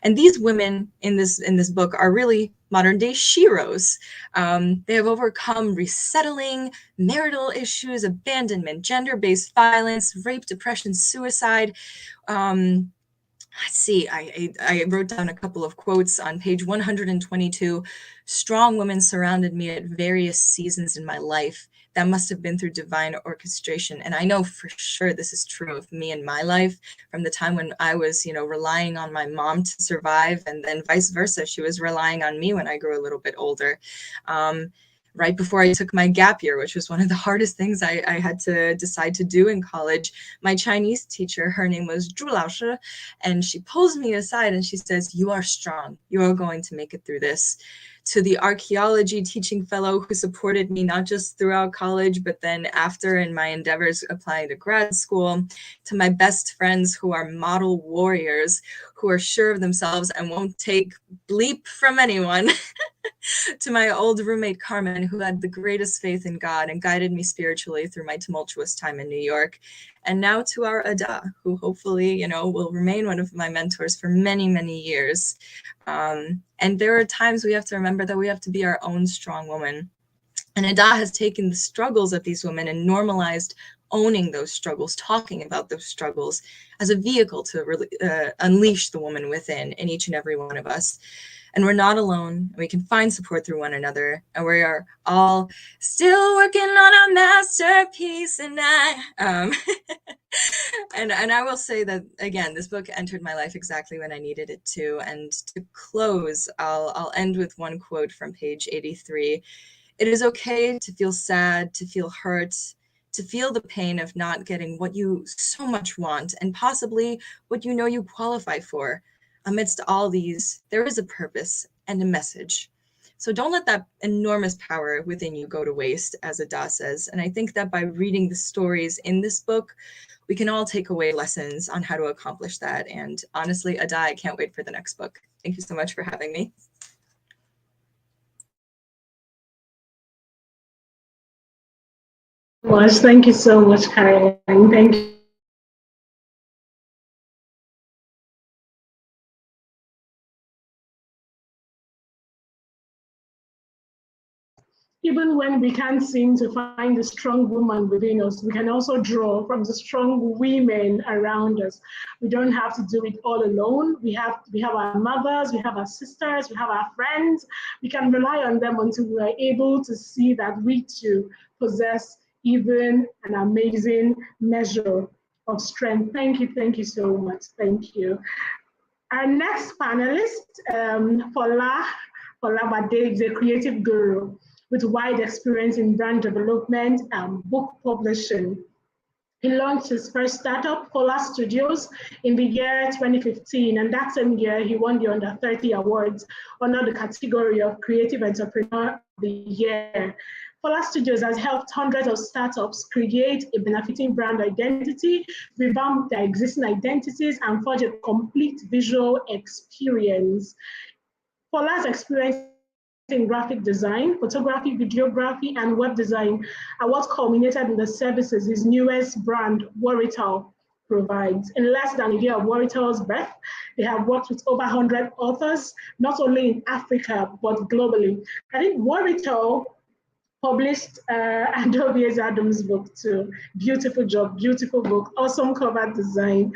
And these women in this book are really modern day sheroes. They have overcome resettling, marital issues, abandonment, gender-based violence, rape, depression, suicide. Let's see, I wrote down a couple of quotes on page 122. Strong women surrounded me at various seasons in my life. That must have been through divine orchestration. And I know for sure this is true of me in my life, from the time when I was, you know, relying on my mom to survive, and then vice versa. She was relying on me when I grew a little bit older. Right before I took my gap year, which was one of the hardest things I had to decide to do in college, my Chinese teacher, her name was Zhu Laoshi, and she pulls me aside and she says, "You are strong. You are going to make it through this." To the archaeology teaching fellow who supported me not just throughout college, but then after in my endeavors applying to grad school, to my best friends who are model warriors, who are sure of themselves and won't take bleep from anyone, to my old roommate Carmen, who had the greatest faith in God and guided me spiritually through my tumultuous time in New York, and now to our Ada, who hopefully, you know, will remain one of my mentors for many, many years. And there are times we have to remember that we have to be our own strong woman. And Ada has taken the struggles of these women and normalized owning those struggles, talking about those struggles as a vehicle to really unleash the woman within in each and every one of us. And we're not alone. We can find support through one another. And we are all still working on a masterpiece. And and I will say that, again, this book entered my life exactly when I needed it to. And to close, I'll end with one quote from page 83. "It is okay to feel sad, to feel hurt, to feel the pain of not getting what you so much want, and possibly what you know you qualify for. Amidst all these, there is a purpose and a message. So don't let that enormous power within you go to waste," as Ada says. And I think that by reading the stories in this book, we can all take away lessons on how to accomplish that. And honestly, Ada, I can't wait for the next book. Thank you so much for having me. Thank you so much, Caroline. Thank you. Even when we can't seem to find the strong woman within us, we can also draw from the strong women around us. We don't have to do it all alone. We have our mothers, we have our sisters, we have our friends. We can rely on them until we are able to see that we too possess even an amazing measure of strength. Thank you so much. Thank you. Our next panelist, Fola Bade, is a creative guru with wide experience in brand development and book publishing. He launched his first startup, Fola Studios, in the year 2015, and that same year he won the Under 30 Awards under the category of Creative Entrepreneur of the Year. Fola Studios has helped hundreds of startups create a benefiting brand identity, revamp their existing identities, and forge a complete visual experience. Fola's experience in graphic design, photography, videography, and web design are what culminated in the services his newest brand, Warital, provides. In less than a year of Warital's birth, they have worked with over 100 authors, not only in Africa, but globally. I think Warital published Adobe Ezeadum's book too. Beautiful job, beautiful book, awesome cover design.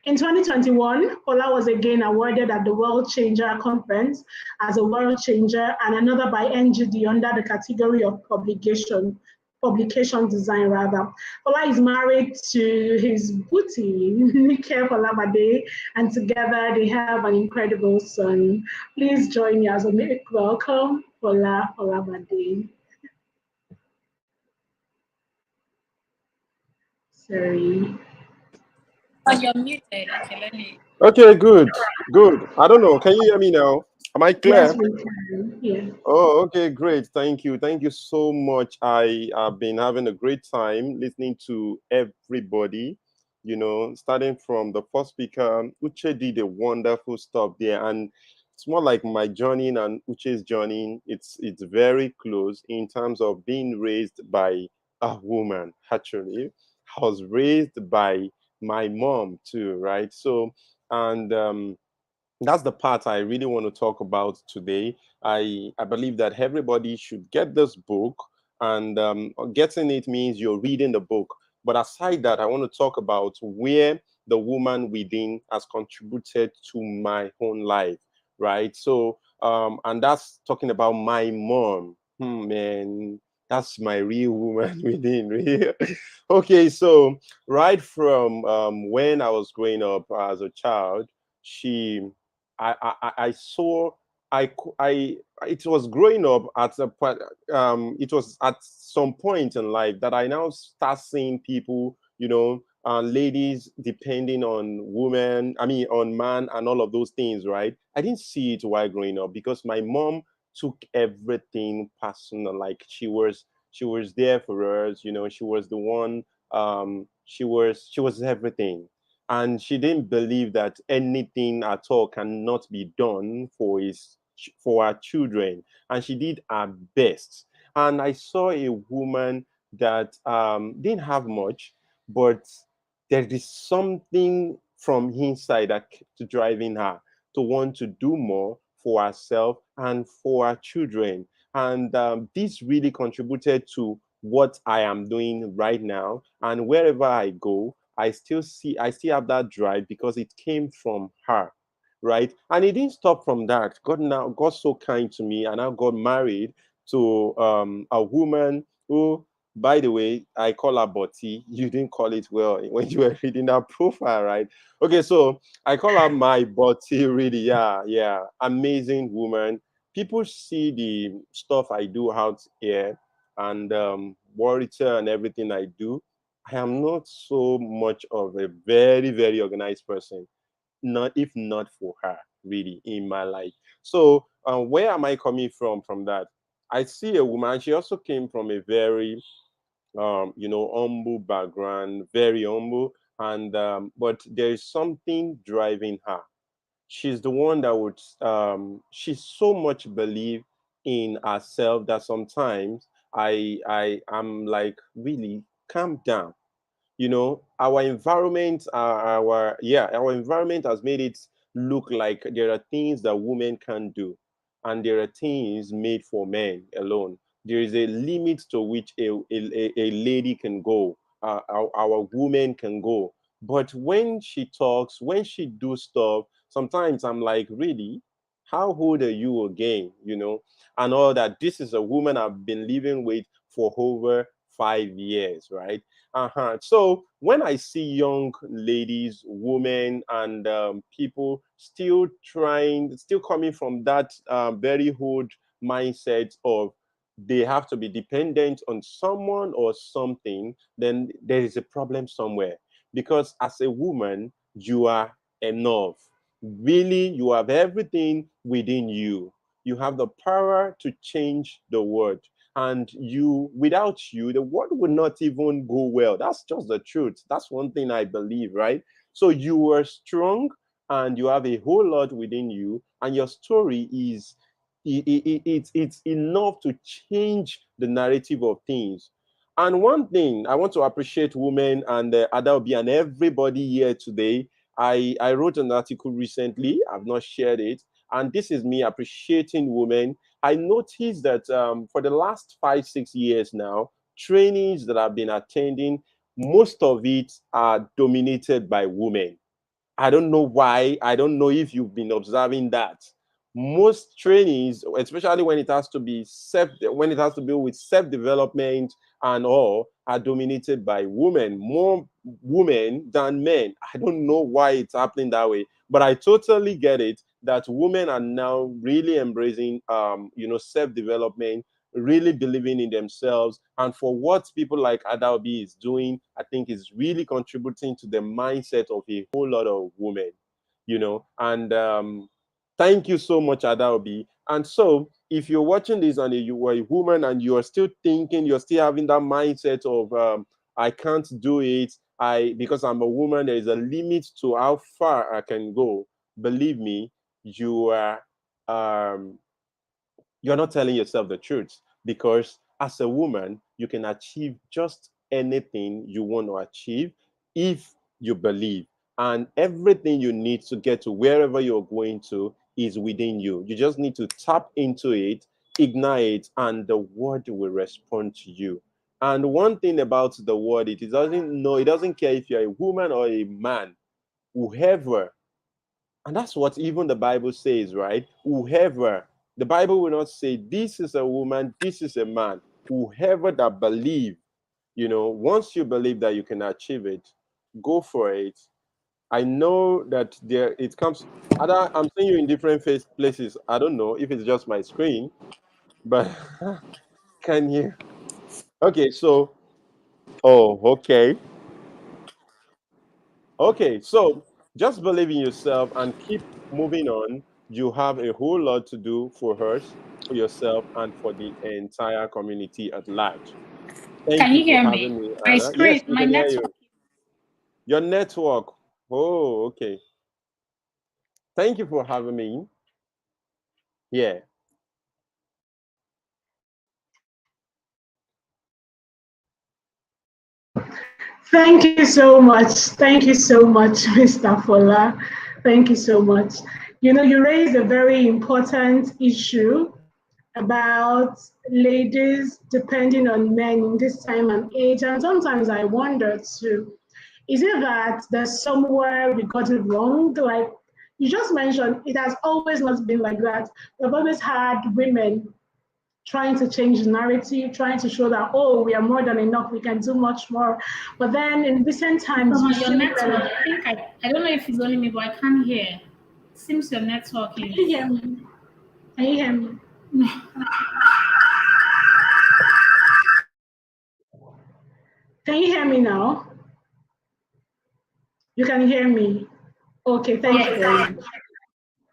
In 2021, Ola was again awarded at the World Changer Conference as a World Changer and another by NGD under the category of publication design rather. Ola is married to his booty, Nike Olabade, and together they have an incredible son. Please join me as a big welcome, Ola Olabade. Sorry. Oh, you're muted. Okay, let me. Okay, good, good. I don't know. Can you hear me now? Am I Yes, clear? we can. Yeah. Oh, okay, great. Thank you so much. I have been having a great time listening to everybody. You know, starting from the first speaker, Uche did a wonderful stuff there, and it's more like my journey and Uche's journey. It's very close in terms of being raised by a woman. Actually, I was raised by my mom too, right? So, and that's the part I really want to talk about today. I believe that everybody should get this book, and getting it means you're reading the book. But aside that, I want to talk about where the woman within has contributed to my own life, right? So, and that's talking about my mom. Man, that's my real woman within. Real. Okay, so right from when I was growing up as a child, she I saw I it was growing up at a point, it was at some point in life that I now start seeing people, you know, ladies depending on women, I mean on man and all of those things, right? I didn't see it while growing up because my mom took everything personal. Like she was there for us, you know, she was the one, she was everything, and she didn't believe that anything at all cannot be done for her children, and she did her best. And I saw a woman that didn't have much, but there is something from inside that kept driving her to want to do more for herself and for her children. And this really contributed to what I am doing right now. And wherever I go, I still have that drive because it came from her, right? And it didn't stop from that. God so kind to me, and I got married to a woman who, by the way, I call her Botti. You didn't call it well when you were reading that profile, right? Okay, so I call her my Botti. Really, yeah, yeah, amazing woman. People see the stuff I do out here, and Warrior and everything I do. I am not so much of a very, very organized person, not if not for her, really, in my life. So, where am I coming from that? I see a woman, she also came from a very, humble background, very humble, and but there is something driving her. She's the one that would, she so much believe in herself that sometimes I'm like, really, calm down. You know, our environment, our environment has made it look like there are things that women can do, and there are things made for men alone. There is a limit to which a lady can go, our woman can go. But when she talks, when she do stuff, sometimes I'm like, really, how old are you again, you know? And all that. This is a woman I've been living with for over 5 years, right? So when I see young ladies, women, and people still coming from that very old mindset of they have to be dependent on someone or something, then there is a problem somewhere. Because as a woman, you are enough. Really, you have everything within you. You have the power to change the world, and without you the world would not even go well. That's just the truth. That's one thing I believe, right? So you are strong, and you have a whole lot within you, and your story is it's enough to change the narrative of things. And one thing I want to appreciate women and Adaobi and everybody here today. I wrote an article recently. I've not shared it. and this is me appreciating women. I noticed that for the last 5-6 years now, trainings that I've been attending, most of it are dominated by women. I don't know why. I don't know if you've been observing that. Most trainings, especially when it has to be when it has to do with self-development and all, are dominated by women, more women than men. I don't know why it's happening that way, but I totally get it that women are now really embracing, self-development, really believing in themselves, and for what people like Adaobi is doing, I think is really contributing to the mindset of a whole lot of women, and thank you so much, Adaobi. And so if you're watching this and you are a woman and you're still thinking, you're still having that mindset of I can't do it, because I'm a woman, there is a limit to how far I can go. Believe me, you are you're not telling yourself the truth, because as a woman, you can achieve just anything you want to achieve if you believe. And everything you need to get to wherever you're going to is within you. You just need to tap into it, ignite, and the word will respond to you. And one thing about the word, it doesn't care if you're a woman or a man, whoever. And that's what even the Bible says, right? Whoever. The Bible will not say this is a woman, this is a man. Whoever that believe, once you believe that you can achieve it, go for it. I know that it comes. I'm seeing you in different places. I don't know if it's just my screen, but can you? Okay, so, okay. Okay, so just believe in yourself and keep moving on. You have a whole lot to do for us, for yourself, and for the entire community at large. Thank Can you you for hear me? having me, My Ada. Yes, screen, we my can hear network. you. Your network. Oh, okay. Thank you for having me. Yeah. Thank you so much. Thank you so much, Mr. Fola. Thank you so much. You raised a very important issue about ladies depending on men in this time and age. And sometimes I wonder too, is it that there's somewhere we got it wrong? Like you just mentioned, it has always not been like that. We've always had women trying to change the narrative, trying to show that, oh, we are more than enough, we can do much more. But then in recent times, we Your see network. I think I don't know if it's only me, but I can't hear. Seems your network Can is. you hear me? Can you hear me? Can you hear me now? You can hear me. Okay, thank you very much.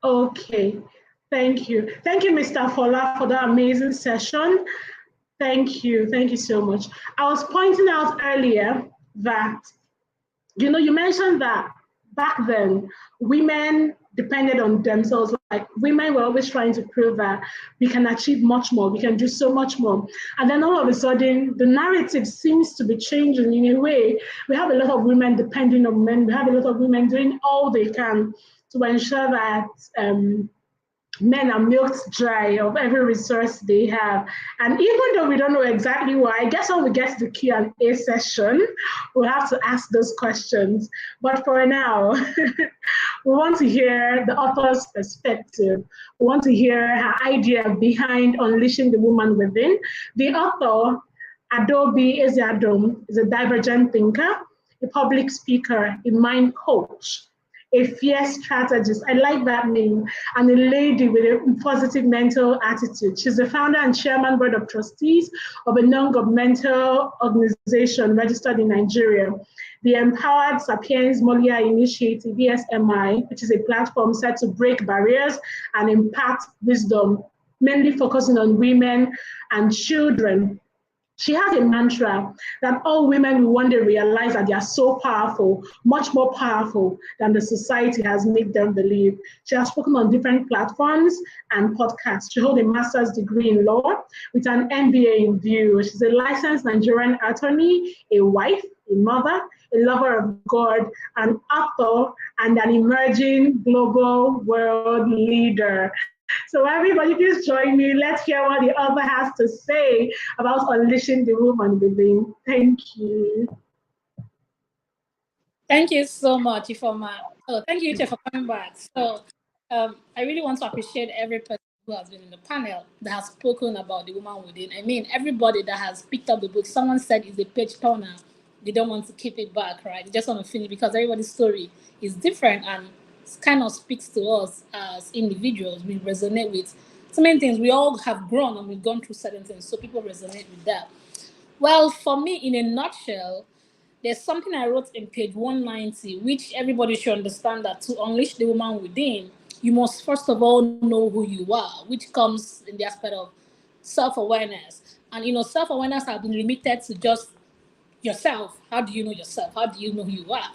Okay, thank you. Thank you, Mr. Fola, for that amazing session. Thank you. Thank you so much. I was pointing out earlier that, you mentioned that back then, women depended on themselves. Like women were always trying to prove that we can achieve much more, we can do so much more. And then all of a sudden, the narrative seems to be changing in a way. We have a lot of women depending on men. We have a lot of women doing all they can to ensure that men are milked dry of every resource they have. And even though we don't know exactly why, I guess when we get to the Q&A session, we'll have to ask those questions. But for now, we want to hear the author's perspective. We want to hear her idea behind unleashing the woman within. The author, Adaobi Ezeadum, is a divergent thinker, a public speaker, a mind coach, a fierce strategist. I like that name. And a lady with a positive mental attitude. She's the founder and chairman board of trustees of a non-governmental organization registered in Nigeria, the Empowered Sapiens Molia Initiative, ESMI, which is a platform set to break barriers and impact wisdom, mainly focusing on women and children. She has a mantra that all women will one day realize that they are so powerful, much more powerful than the society has made them believe. She has spoken on different platforms and podcasts. She holds a master's degree in law with an MBA in view. She's a licensed Nigerian attorney, a wife, a mother, a lover of God, an author, and an emerging global world leader. So everybody, please join me. Let's hear what the author has to say about unleashing the woman within. Thank you. Thank you so much, Ifoma. Oh, thank you, Iche, for coming back. So, I really want to appreciate every person who has been in the panel that has spoken about the woman within. I mean, everybody that has picked up the book. Someone said it's a page turner. They don't want to keep it back, right? They just want to finish because everybody's story is different and it kind of speaks to us as individuals. We resonate with so many things. We all have grown and we've gone through certain things, so people resonate with that. Well, for me, in a nutshell, there's something I wrote in page 190, which everybody should understand that to unleash the woman within, you must first of all know who you are, which comes in the aspect of self-awareness. And self-awareness has been limited to just yourself. How do you know yourself? How do you know who you are?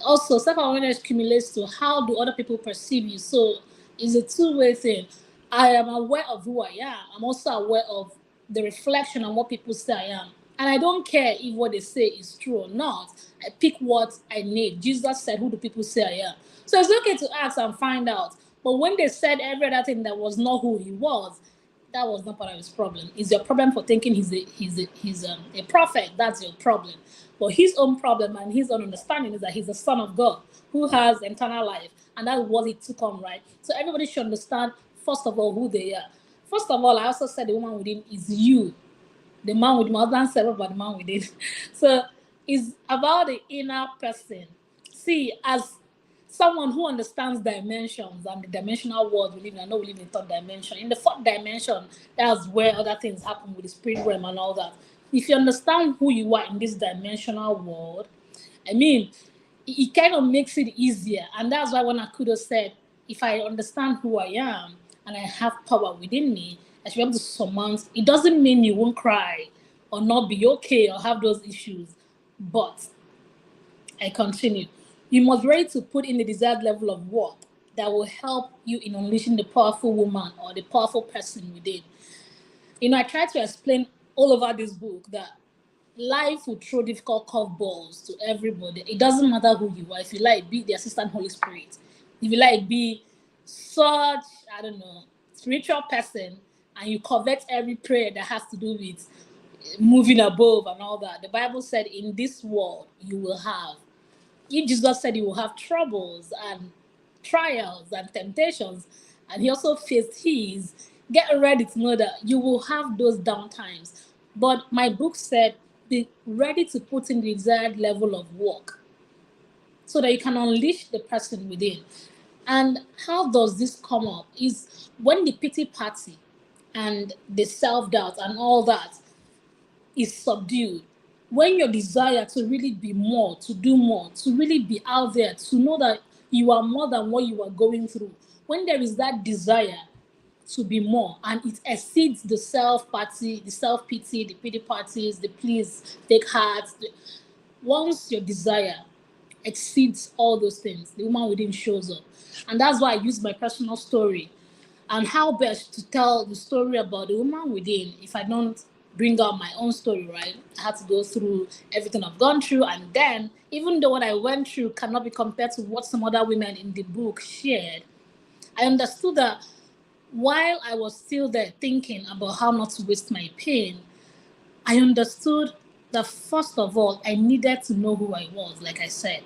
Also, self-awareness accumulates to how do other people perceive you. So it's a two-way thing. I am aware of who I am. I'm also aware of the reflection on what people say I am. And I don't care if what they say is true or not. I pick what I need. Jesus said, who do people say I am? So it's okay to ask and find out. But when they said every other thing that was not who he was, that was not part of his problem. It's your problem for thinking he's a prophet. That's your problem. But his own problem and his own understanding is that he's the son of God who has eternal life, and that's what he took on, right? So everybody should understand first of all who they are. First of all, I also said the woman within is you. The man with more than seven, but the man within. So it's about the inner person. See, as someone who understands dimensions and the dimensional world we live in, I know we live in the third dimension. In the fourth dimension, that's where other things happen with the spirit realm and all that. If you understand who you are in this dimensional world, I mean, it kind of makes it easier. And that's why when Akudo said, if I understand who I am and I have power within me, I should be able to surmount. It doesn't mean you won't cry or not be okay or have those issues. But I continue. You must be ready to put in the desired level of work that will help you in unleashing the powerful woman or the powerful person within. I try to explain all over this book that life will throw difficult curveballs to everybody. It doesn't matter who you are. If you like, be the assistant Holy Spirit. If you like, be such, I don't know, spiritual person, and you covet every prayer that has to do with moving above and all that. The Bible said, in this world, you will have. If Jesus said you will have troubles and trials and temptations, and he also faced his, get ready to know that you will have those down times. But my book said, be ready to put in the desired level of work so that you can unleash the person within. And how does this come up? Is when the pity party and the self-doubt and all that is subdued. When your desire to really be more, to do more, to really be out there, to know that you are more than what you are going through, when there is that desire to be more and it exceeds the self-party, the self-pity, the pity parties, the please, take heart, once your desire exceeds all those things, the woman within shows up. And that's why I use my personal story and how best to tell the story about the woman within if I don't bring out my own story, right? I had to go through everything I've gone through, and then even though what I went through cannot be compared to what some other women in the book shared, I understood that while I was still there thinking about how not to waste my pain, I understood that first of all, I needed to know who I was, like I said.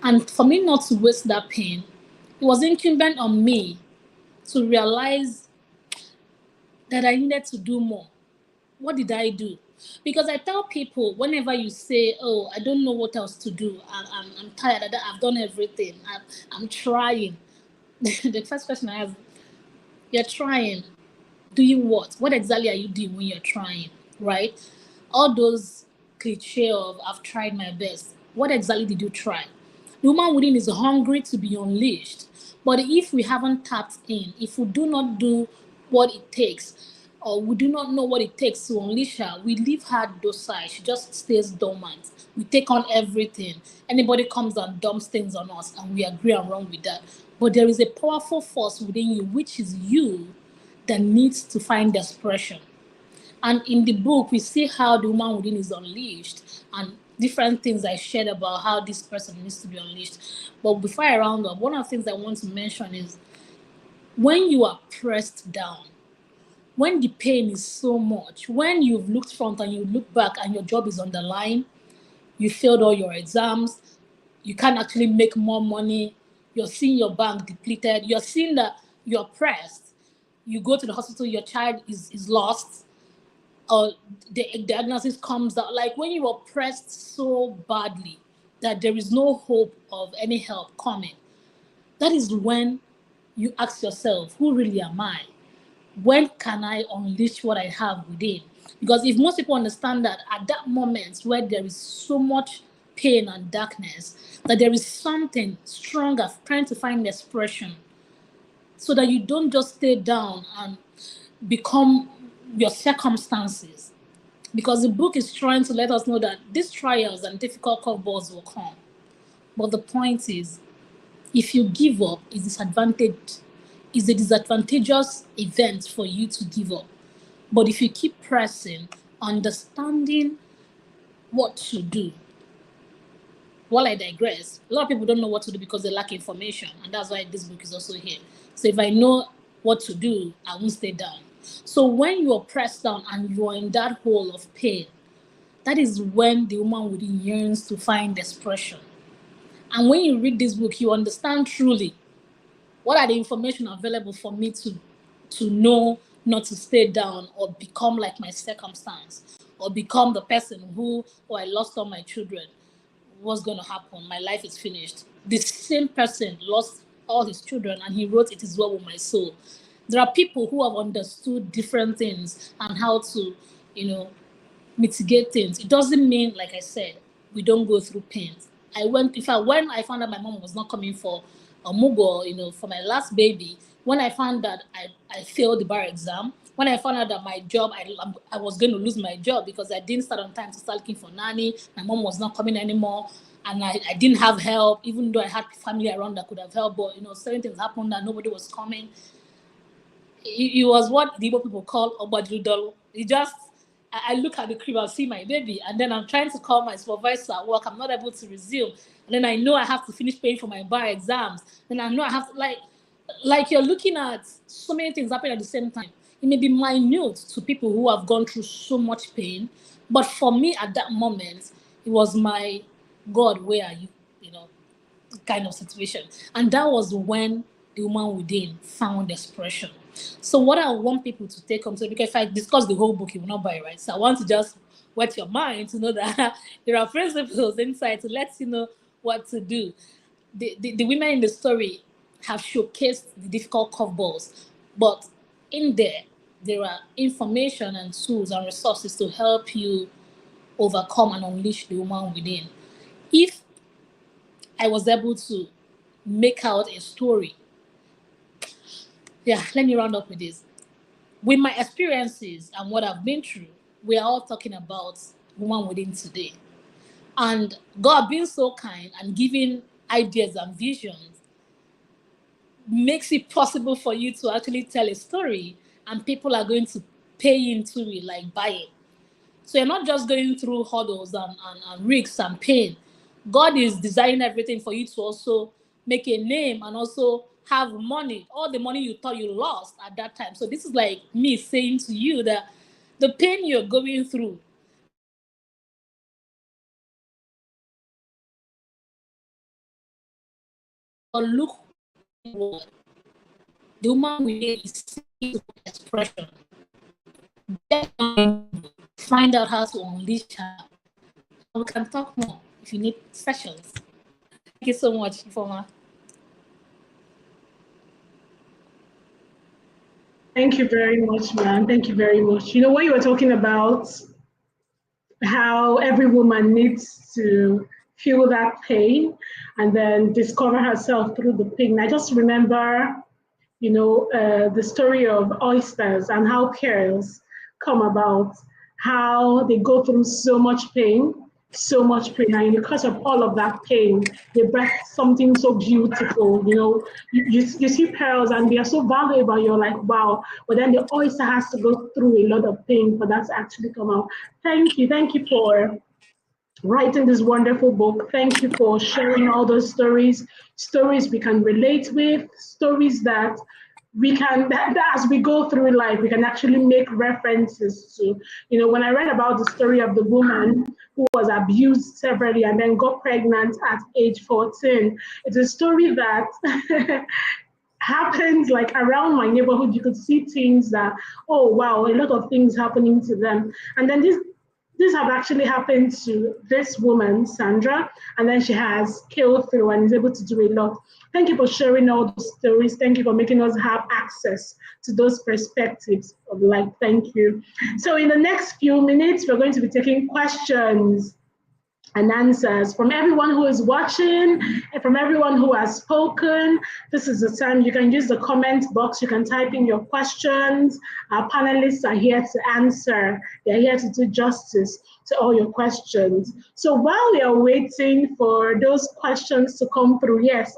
And for me not to waste that pain, it was incumbent on me to realize that I needed to do more. What did I do? Because I tell people whenever you say, oh, I don't know what else to do, I'm tired, I've done everything, I'm trying. The first question I ask, you're trying. Doing what? What exactly are you doing when you're trying, right? All those cliche of I've tried my best. What exactly did you try? The woman within is hungry to be unleashed. But if we haven't tapped in, if we do not do what it takes, or we do not know what it takes to unleash her, we leave her docile. She just stays dormant. We take on everything. Anybody comes and dumps things on us, and we agree and run with that. But there is a powerful force within you, which is you, that needs to find expression. And in the book, we see how the woman within is unleashed. And different things I shared about how this person needs to be unleashed. But before I round up, one of the things I want to mention is when you are pressed down, when the pain is so much, when you've looked front and you look back and your job is on the line, you failed all your exams, you can't actually make more money, you're seeing your bank depleted, you're seeing that you're pressed, you go to the hospital, your child is lost, or the diagnosis comes out, like when you are pressed so badly that there is no hope of any help coming, that is when you ask yourself, who really am I? When can I unleash what I have within? Because if most people understand that at that moment where there is so much pain and darkness, that there is something stronger trying to find expression, so that you don't just stay down and become your circumstances. Because the book is trying to let us know that these trials and difficult curveballs will come. But the point is, if you give up, it's a disadvantageous event for you to give up. But if you keep pressing, understanding what to do. While I digress, a lot of people don't know what to do because they lack information, and that's why this book is also here. So if I know what to do, I won't stay down. So when you're pressed down and you're in that hole of pain, that is when the woman within yearns to find expression. And when you read this book, you understand truly what are the information available for me to know not to stay down or become like my circumstance or become the person who, oh, I lost all my children. What's going to happen? My life is finished. The same person lost all his children and he wrote, it is well with my soul. There are people who have understood different things and how to, mitigate things. It doesn't mean, like I said, we don't go through pain. When I found out my mom was not coming for a mugo, for my last baby, when I found that I failed the bar exam, when I found out that my job, I was going to lose my job because I didn't start on time to start looking for nanny, my mom was not coming anymore, and I didn't have help, even though I had family around that could have helped, but certain things happened that nobody was coming. It was what the Igbo people call obadudolo. It just, I look at the crib, I'll see my baby, and then I'm trying to call my supervisor at work. I'm not able to resume. And then I know I have to finish paying for my bar exams. Then I know I have to, like you're looking at so many things happening at the same time. It may be minute to people who have gone through so much pain, but for me at that moment, it was my God, where are you? Kind of situation. And that was when the woman within found expression. So what I want people to take home, because if I discuss the whole book, you will not buy it, right? So I want to just whet your mind to know that there are principles inside to let you know what to do. The women in the story have showcased the difficult curveballs, but in there are information and tools and resources to help you overcome and unleash the woman within. If I was able to make out a story. Yeah, let me round up with this. With my experiences and what I've been through, we are all talking about woman within today. And God being so kind and giving ideas and visions makes it possible for you to actually tell a story and people are going to pay into it, like buy it. So you're not just going through hurdles and risks and pain. God is designing everything for you to also make a name and also have money, all the money you thought you lost at that time. So this is like me saying to you that the pain you're going through, or look what the woman is expression. Find out how to unleash her. We can talk more if you need sessions. Thank you so much, Ifoma. Thank you very much, man. Thank you very much. When you were talking about how every woman needs to feel that pain and then discover herself through the pain, I just remember, the story of oysters and how pearls come about, how they go through so much pain, and because of all of that pain, they birth something so beautiful. You see pearls and they are so valuable. You're like, wow. But then the oyster has to go through a lot of pain for that to actually come out. Thank you, Paul. writing this wonderful book. Thank you for sharing all those stories we can relate with, stories that we can, that as we go through life, we can actually make references to. When I read about the story of the woman who was abused severally and then got pregnant at age 14, it's a story that happens like around my neighborhood. You could see things that, oh wow, a lot of things happening to them. And then this have actually happened to this woman, Sandra, and then she has scaled through and is able to do a lot. Thank you for sharing all those stories. Thank you for making us have access to those perspectives of life. Thank you. So in the next few minutes, we're going to be taking questions and answers from everyone who is watching and from everyone who has spoken. This is the time you can use the comment box. You can type in your questions. Our panelists are here to answer. They're here to do justice to all your questions. So while we are waiting for those questions to come through, yes,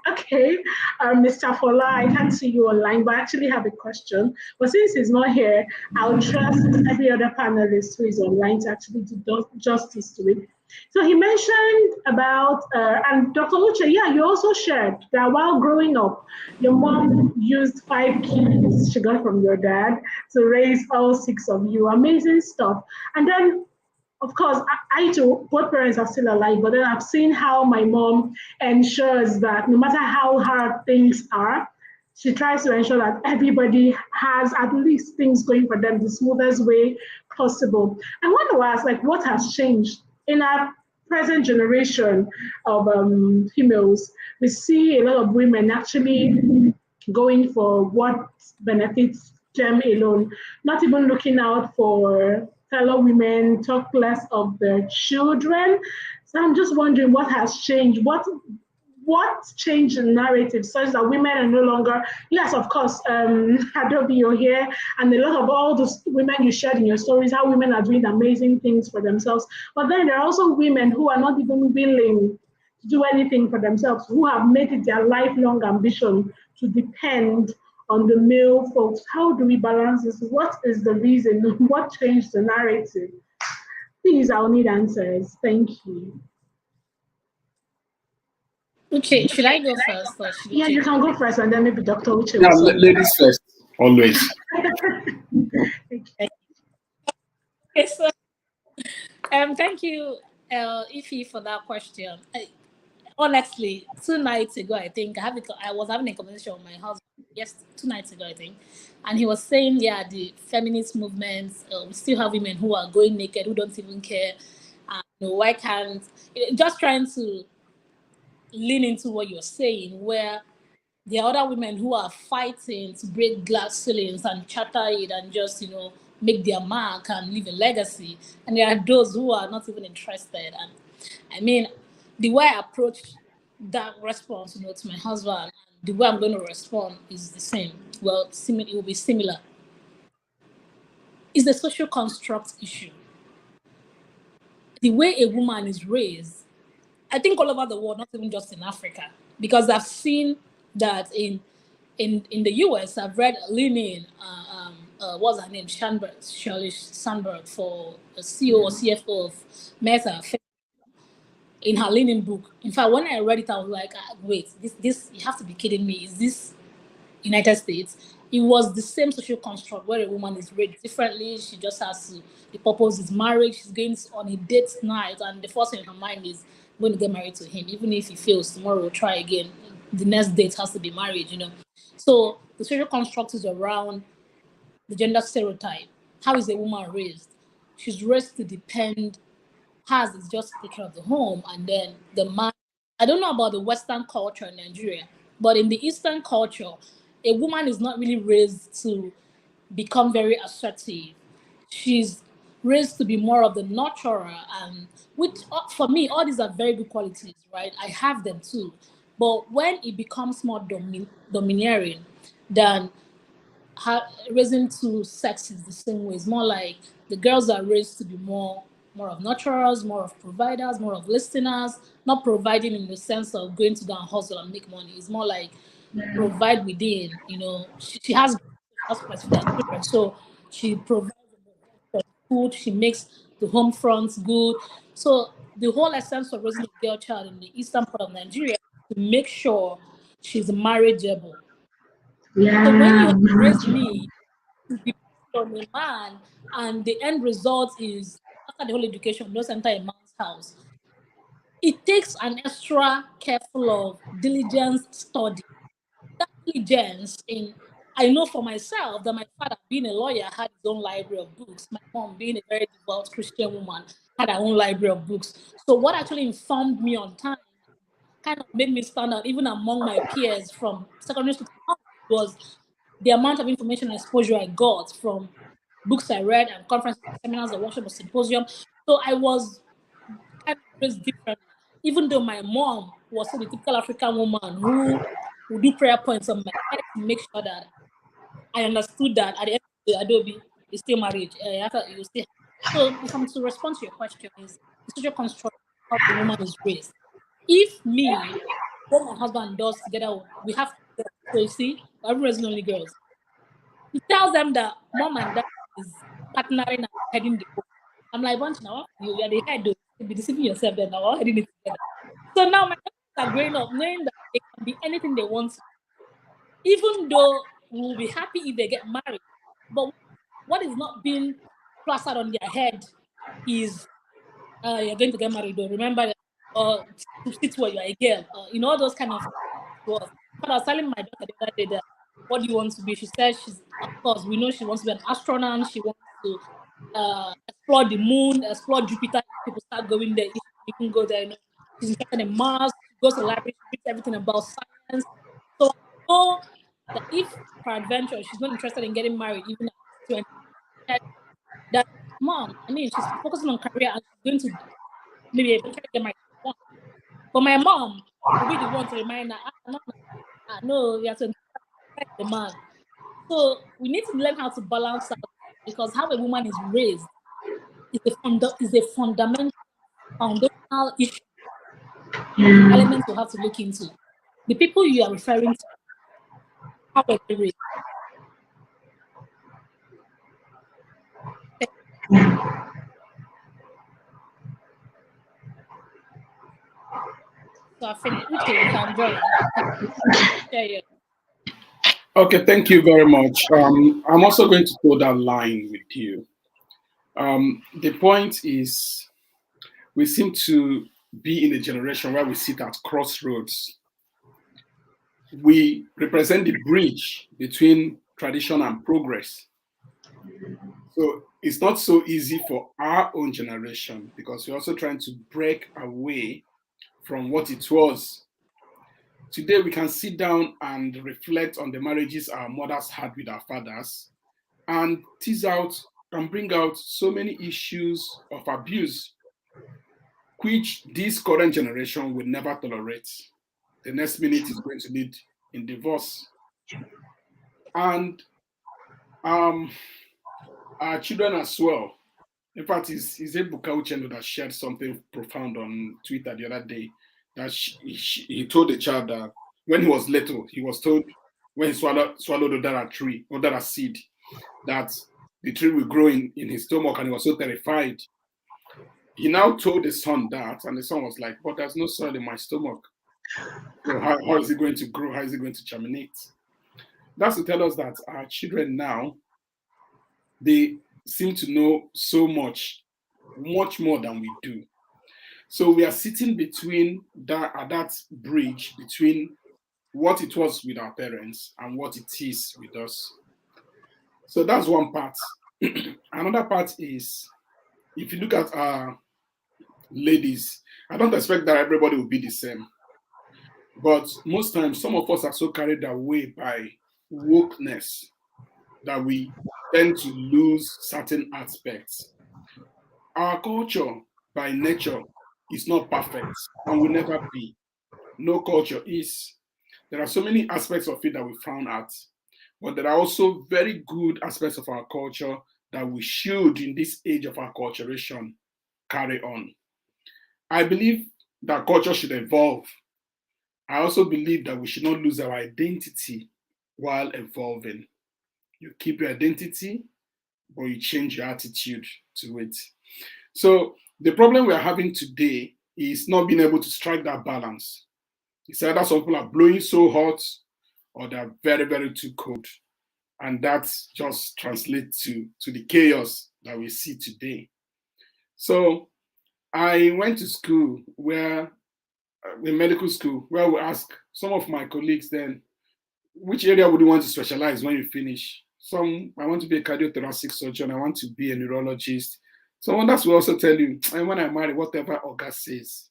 okay, Mr. Fola, I can't see you online, but I actually have a question. But since he's not here, I'll trust every other panelist who is online to actually do justice to it. So he mentioned about, and Dr. Uche, yeah, you also shared that while growing up, your mom used 5 kids she got from your dad to raise all 6 of you. Amazing stuff. And then, of course, I too, both parents are still alive, but then I've seen how my mom ensures that no matter how hard things are, she tries to ensure that everybody has at least things going for them the smoothest way possible. I want to ask, like, what has changed in our present generation of females? We see a lot of women actually going for what benefits them alone, not even looking out for fellow women, talk less of their children. So I'm just wondering what has changed. What changed the narrative such that women are no longer, yes, of course, Adobe, you're here, and a lot of all those women you shared in your stories, how women are doing amazing things for themselves. But then there are also women who are not even willing to do anything for themselves, who have made it their lifelong ambition to depend on the male folks. How do we balance this? What is the reason? What changed the narrative? Please, I'll need answers. Thank you. Uche, should I go first or should Yeah, Uche you go? can go first, and then maybe Dr. Uche Yeah, will supplement. ladies first, always. Okay, so thank you, Ify, for that question. Honestly, 2 nights ago, I think I was having a conversation with my husband. Yes, 2 nights ago, I think, and he was saying, yeah, the feminist movements, we still have women who are going naked, who don't even care. Why can't, just trying to lean into what you're saying, where there are other women who are fighting to break glass ceilings and shatter it and just, make their mark and leave a legacy. And there are those who are not even interested. And I mean, the way I approach that response, to my husband, the way I'm going to respond is the same. Well, it will be similar. It's the social construct issue. The way a woman is raised, I think all over the world, not even just in Africa, because I've seen that in the US, I've read Lynn, what's her name, Shirley Sandberg, for the CEO or CFO of Meta, in her Lenin book. In fact, when I read it, I was like, wait, this you have to be kidding me. Is this United States? It was the same social construct where a woman is raised differently. She just has to, the purpose is marriage. She's going on a date night, and the first thing in her mind is going to get married to him. Even if he fails, tomorrow we'll try again. The next date has to be marriage. So the social construct is around the gender stereotype. How is a woman raised? She's raised to depend. Hers is just to take care of the home, and then the man. I don't know about the Western culture in Nigeria, but in the Eastern culture, a woman is not really raised to become very assertive. She's raised to be more of the nurturer, and which for me, all these are very good qualities, right? I have them too, but when it becomes more domineering, then raising two sexes the same way. It's more like the girls are raised to be more of nurturers, more of providers, more of listeners, not providing in the sense of going to go and hustle and make money. It's more like provide within. She has aspects for their children, so she provides food, she makes the home front good. So the whole essence of raising a girl child in the eastern part of Nigeria is to make sure she's marriageable. Yeah. So when you raise me to be on a man, and the end result is after the whole education, just enter a man's house, it takes an extra careful of diligence study. That diligence in, I know for myself that my father, being a lawyer, had his own library of books. My mom, being a very devout Christian woman, had her own library of books. So what actually informed me on time, kind of made me stand out even among my peers from secondary school to college, was the amount of information and exposure I got from books I read and conferences, seminars, and workshops, or symposium. So I was kind of raised differently. Even though my mom was still the typical African woman who would do prayer points on my head to make sure that I understood that at the end of the Adobe, it's still marriage. You still. So if I'm to respond to your question, is the social construct of how the woman is raised. If me, what my husband does together, we have to. So you see, every raising only girls. He tells them that mom and dad is partnering and heading the boat. I'm like, bunch now, you're the head, though. You'll be deceiving yourself then, now, all heading it together. So now my daughters are growing up knowing that they can be anything they want to. Even though we'll be happy if they get married. But what is not being plastered on their head is you're going to get married, though. Remember, to sit where you're a girl. All those kind of was. But I was telling my daughter the other day that, what do you want to be? She said of course, we know she wants to be an astronaut. She wants to explore the moon, explore Jupiter. People start going there. If you can go there, she's interested in Mars. She goes to the library. She reads everything about science. So I know that if peradventure she's not interested in getting married, even at 20, that mom, she's focusing on career and she's going to maybe eventually get married. But my mom will be the one to remind her, no, you have to respect the man. So we need to learn how to balance out, because how a woman is raised is a fundamental, foundational issue, elements we'll have to look into. The people you are referring to, how were they raised? So I finished. Uche, you can join. Yeah. Okay, thank you very much. I'm also going to go that line with you. The point is, we seem to be in a generation where we sit at crossroads. We represent the bridge between tradition and progress. So it's not so easy for our own generation, because we're also trying to break away from what it was. Today, we can sit down and reflect on the marriages our mothers had with our fathers and tease out and bring out so many issues of abuse, which this current generation will never tolerate. The next minute is going to lead in divorce. And our children as well. In fact, it's Ebuka Uchendu that shared something profound on Twitter the other day, that he told the child that when he was little, he was told when he swallowed Odara tree, Odara seed, that the tree will grow in his stomach, and he was so terrified. He now told the son that, and the son was like, but there's no soil in my stomach. So how is it going to grow? How is it going to germinate? That's to tell us that our children now, they seem to know so much more than we do. So we are sitting between that bridge between what it was with our parents and what it is with us. So that's one part. Another part is, if you look at our ladies, I don't expect that everybody will be the same. But most times, some of us are so carried away by wokeness that we tend to lose certain aspects. Our culture, by nature, is not perfect and will never be. No culture is. There are so many aspects of it that we frown at, but there are also very good aspects of our culture that we should, in this age of acculturation, carry on. I believe that culture should evolve. I also believe that we should not lose our identity while evolving. You keep your identity, but you change your attitude to it. So The problem we are having today is not being able to strike that balance. It's either some people are blowing so hot or they're very, very too cold. And that just translates to the chaos that we see today. So I went to school where, in medical school, where we ask some of my colleagues then, which area would you want to specialize when you finish? Some, I want to be a cardiothoracic surgeon, I want to be a neurologist. Some others will also tell you, and when I marry, whatever Oga says.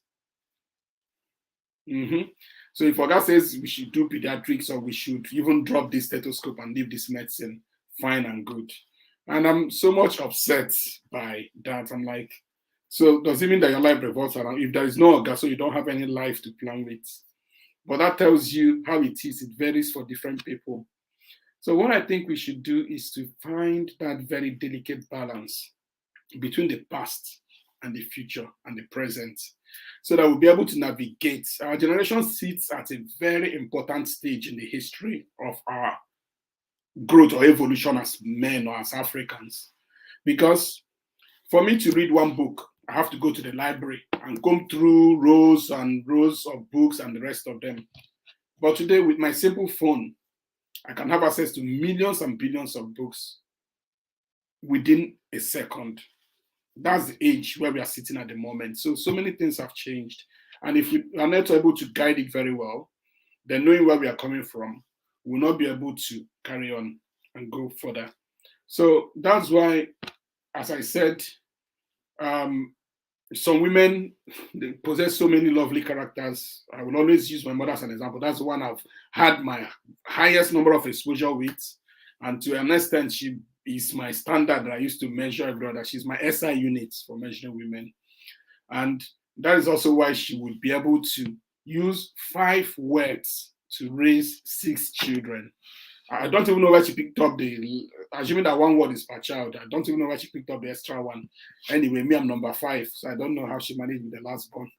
So if Oga says we should do pediatrics or we should even drop this stethoscope and leave this medicine, fine and good. And I'm so much upset by that. I'm like, so does it mean that your life revolves around, if there is no Oga, so you don't have any life to plan with? But that tells you how it is. It varies for different people. So what I think we should do is to find that very delicate balance between the past and the future and the present, so that we'll be able to navigate. Our generation sits at a very important stage in the history of our growth or evolution as men or as Africans. Because for me to read one book, I have to go to the library and comb through rows and rows of books and the rest of them. But today, with my simple phone, I can have access to millions and billions of books within a second. That's the age where we are sitting at the moment. So many things have changed. And if we are not able to guide it very well, then knowing where we are coming from, we'll not be able to carry on and go further. So that's why, as I said, some women, they possess so many lovely characters. I will always use my mother as an example. That's the one I've had my highest number of exposure with. And to an extent, she is my standard that I used to measure every other. She's my SI unit for measuring women. And that is also why she would be able to use 5 words to raise 6 children. I don't even know where she picked up assuming that 1 word is per child, I don't even know where she picked up the extra one. Anyway, me, I'm number 5, so I don't know how she managed with the last born.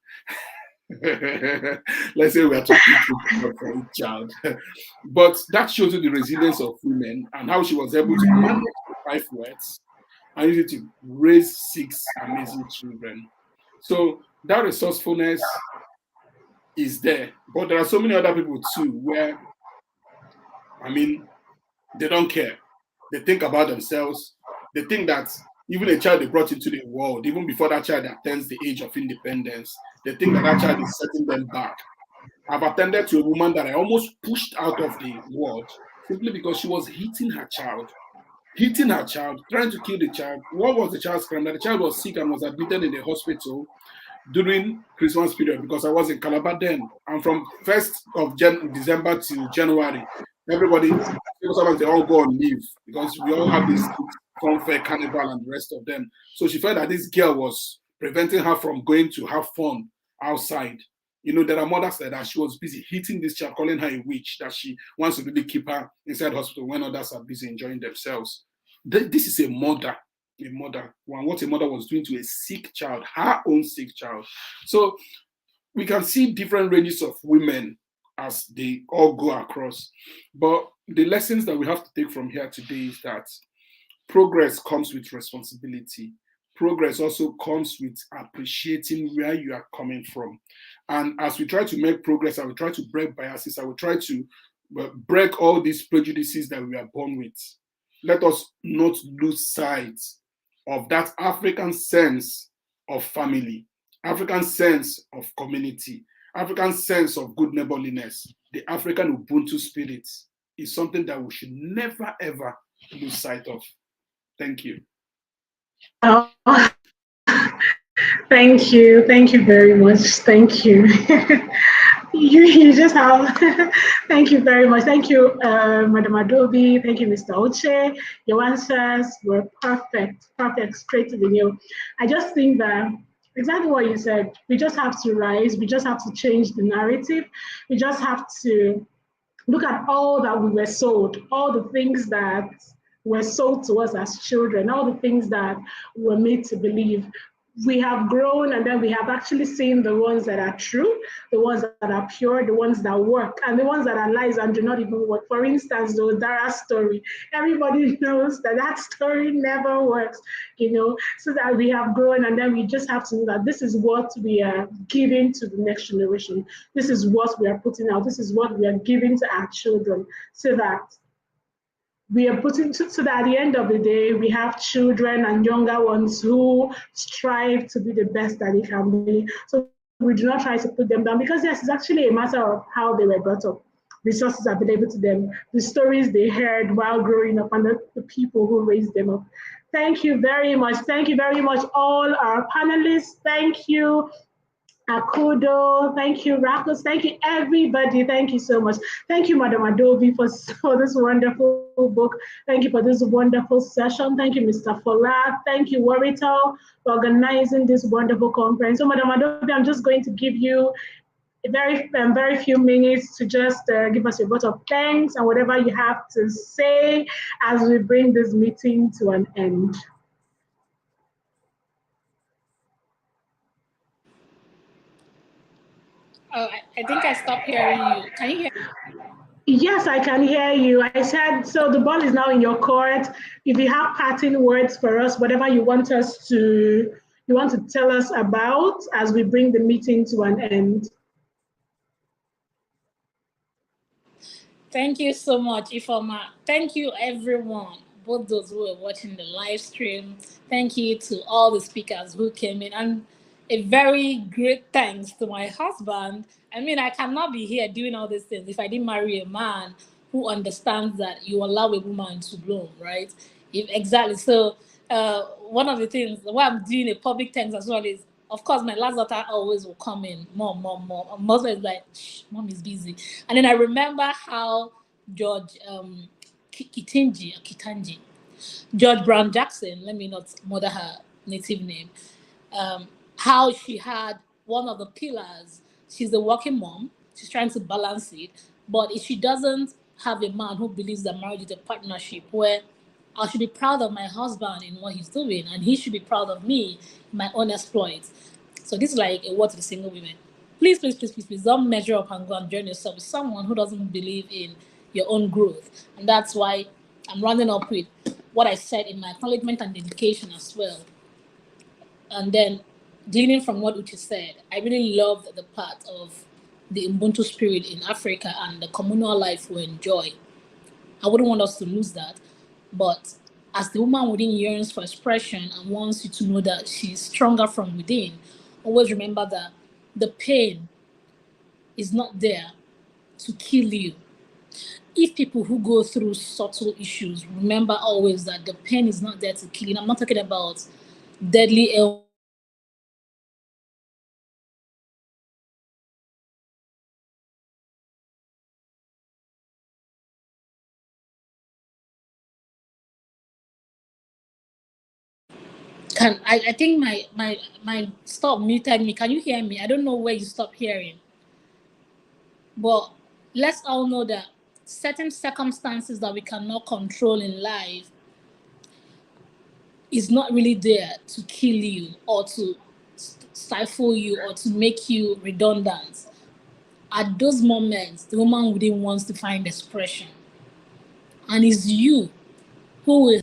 Let's say we are to pick for each child. But that shows you the resilience of women and how she was able to manage 5 words and use it to raise 6 amazing children. So that resourcefulness is there. But there are so many other people too where, I mean, they don't care. They think about themselves. They think that even a child they brought into the world, even before that child attains the age of independence, they think that that child is setting them back. I've attended to a woman that I almost pushed out of the world simply because she was hitting her child, trying to kill the child. What was the child's crime? That the child was sick and was admitted in the hospital during Christmas period, because I was in Calabar then. And from 1st of December to January, everybody, they all go on leave because we all have this funfair carnival and the rest of them. So she felt that this girl was preventing her from going to have fun outside. You know, there are mothers that she was busy hitting this child, calling her a witch, that she wants to really keep her inside hospital when others are busy enjoying themselves. This is a mother. What a mother was doing to a sick child, her own sick child. So we can see different ranges of women as they all go across. But the lessons that we have to take from here today is that progress comes with responsibility. Progress also comes with appreciating where you are coming from. And as we try to make progress, I will try to break biases. I will try to break all these prejudices that we are born with. Let us not lose sight of that African sense of family, African sense of community, African sense of good neighborliness. The African Ubuntu spirit is something that we should never, ever lose sight of. Thank you. Oh, thank you very much. Thank you. You just have, thank you very much. Thank you, Madam Adaobi. Thank you, Mr. Oche. Your answers were perfect, straight to the nail. I just think that exactly what you said, we just have to rise. We just have to change the narrative. We just have to look at all that we were sold, all the things that were sold to us as children, all the things that we were made to believe. we have grown, and then we have actually seen the ones that are true, the ones that are pure, the ones that work, and the ones that are lies and do not even work. For instance, the Dara story, everybody knows that that story never works, so that we have grown, and then we just have to know that this is what we are giving to the next generation. This is what we are putting out. This is what we are giving to our children, so that we are putting so that at the end of the day, we have children and younger ones who strive to be the best that they can be. So we do not try to put them down, because yes, it's actually a matter of how they were brought up, resources available to them, the stories they heard while growing up, and the people who raised them up. Thank you very much. Thank you very much, all our panelists. Thank you, Akudo. Thank you, Rakos. Thank you, everybody. Thank you so much. Thank you, Madam Adobe, for this wonderful book. Thank you for this wonderful session. Thank you, Mr. Fola. Thank you, Warito, for organizing this wonderful conference. So, Madam Adobe, I'm just going to give you a very few minutes to just give us your vote of thanks and whatever you have to say as we bring this meeting to an end. Oh, I think I stopped hearing you. Can you hear? Yes, I can hear you. I said, so the ball is now in your court. If you have parting words for us, whatever you want to tell us about as we bring the meeting to an end. Thank you so much, Ifoma. Thank you, everyone, both those who were watching the live stream. Thank you to all the speakers who came in. And a very great thanks to my husband. I mean, I cannot be here doing all these things if I didn't marry a man who understands that you allow a woman to bloom, right? If exactly. So, one of the things why I'm doing a public thanks as well is, of course, my last daughter always will come in, mom. And mother is like, shh, mom is busy. And then I remember how George Kitanji, George Brown Jackson, let me not murder her native name, how she had one of the pillars. She's a working mom. She's trying to balance it. But if she doesn't have a man who believes that marriage is a partnership where I should be proud of my husband in what he's doing, and he should be proud of me in my own exploits. So this is like a word to the single women. Please, don't measure up and go and join yourself with someone who doesn't believe in your own growth. And that's why I'm rounding up with what I said in my acknowledgement and dedication as well. And then dealing from what Uchi said, I really loved the part of the Ubuntu spirit in Africa and the communal life we enjoy. I wouldn't want us to lose that. But as the woman within yearns for expression and wants you to know that she's stronger from within, always remember that the pain is not there to kill you. If people who go through subtle issues remember always that the pain is not there to kill you. I'm not talking about deadly ailments or sicknesses or diseases. I'm talking about illnesses that can kill you. I think my stop muted me. Can you hear me? I don't know where you stop hearing. But let's all know that certain circumstances that we cannot control in life is not really there to kill you or to stifle you or to make you redundant. At those moments, the woman within wants to find expression. And it's you who will.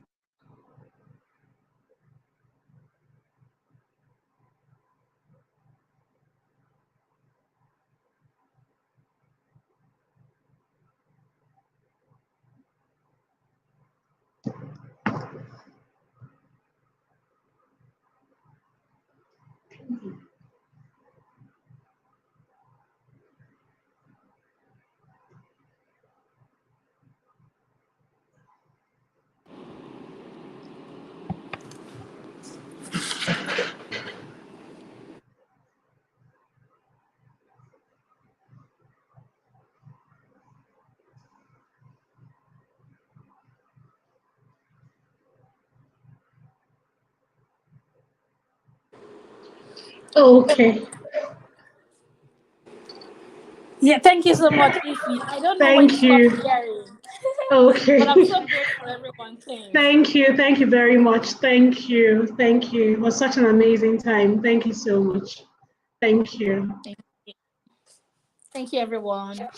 Okay. Yeah, thank you so much, Ify. I don't know when you Thank stop you. hearing. Okay. But I'm so grateful everyone came. Thank you very much. Thank you. It was such an amazing time. Thank you so much. Thank you. Thank you, everyone.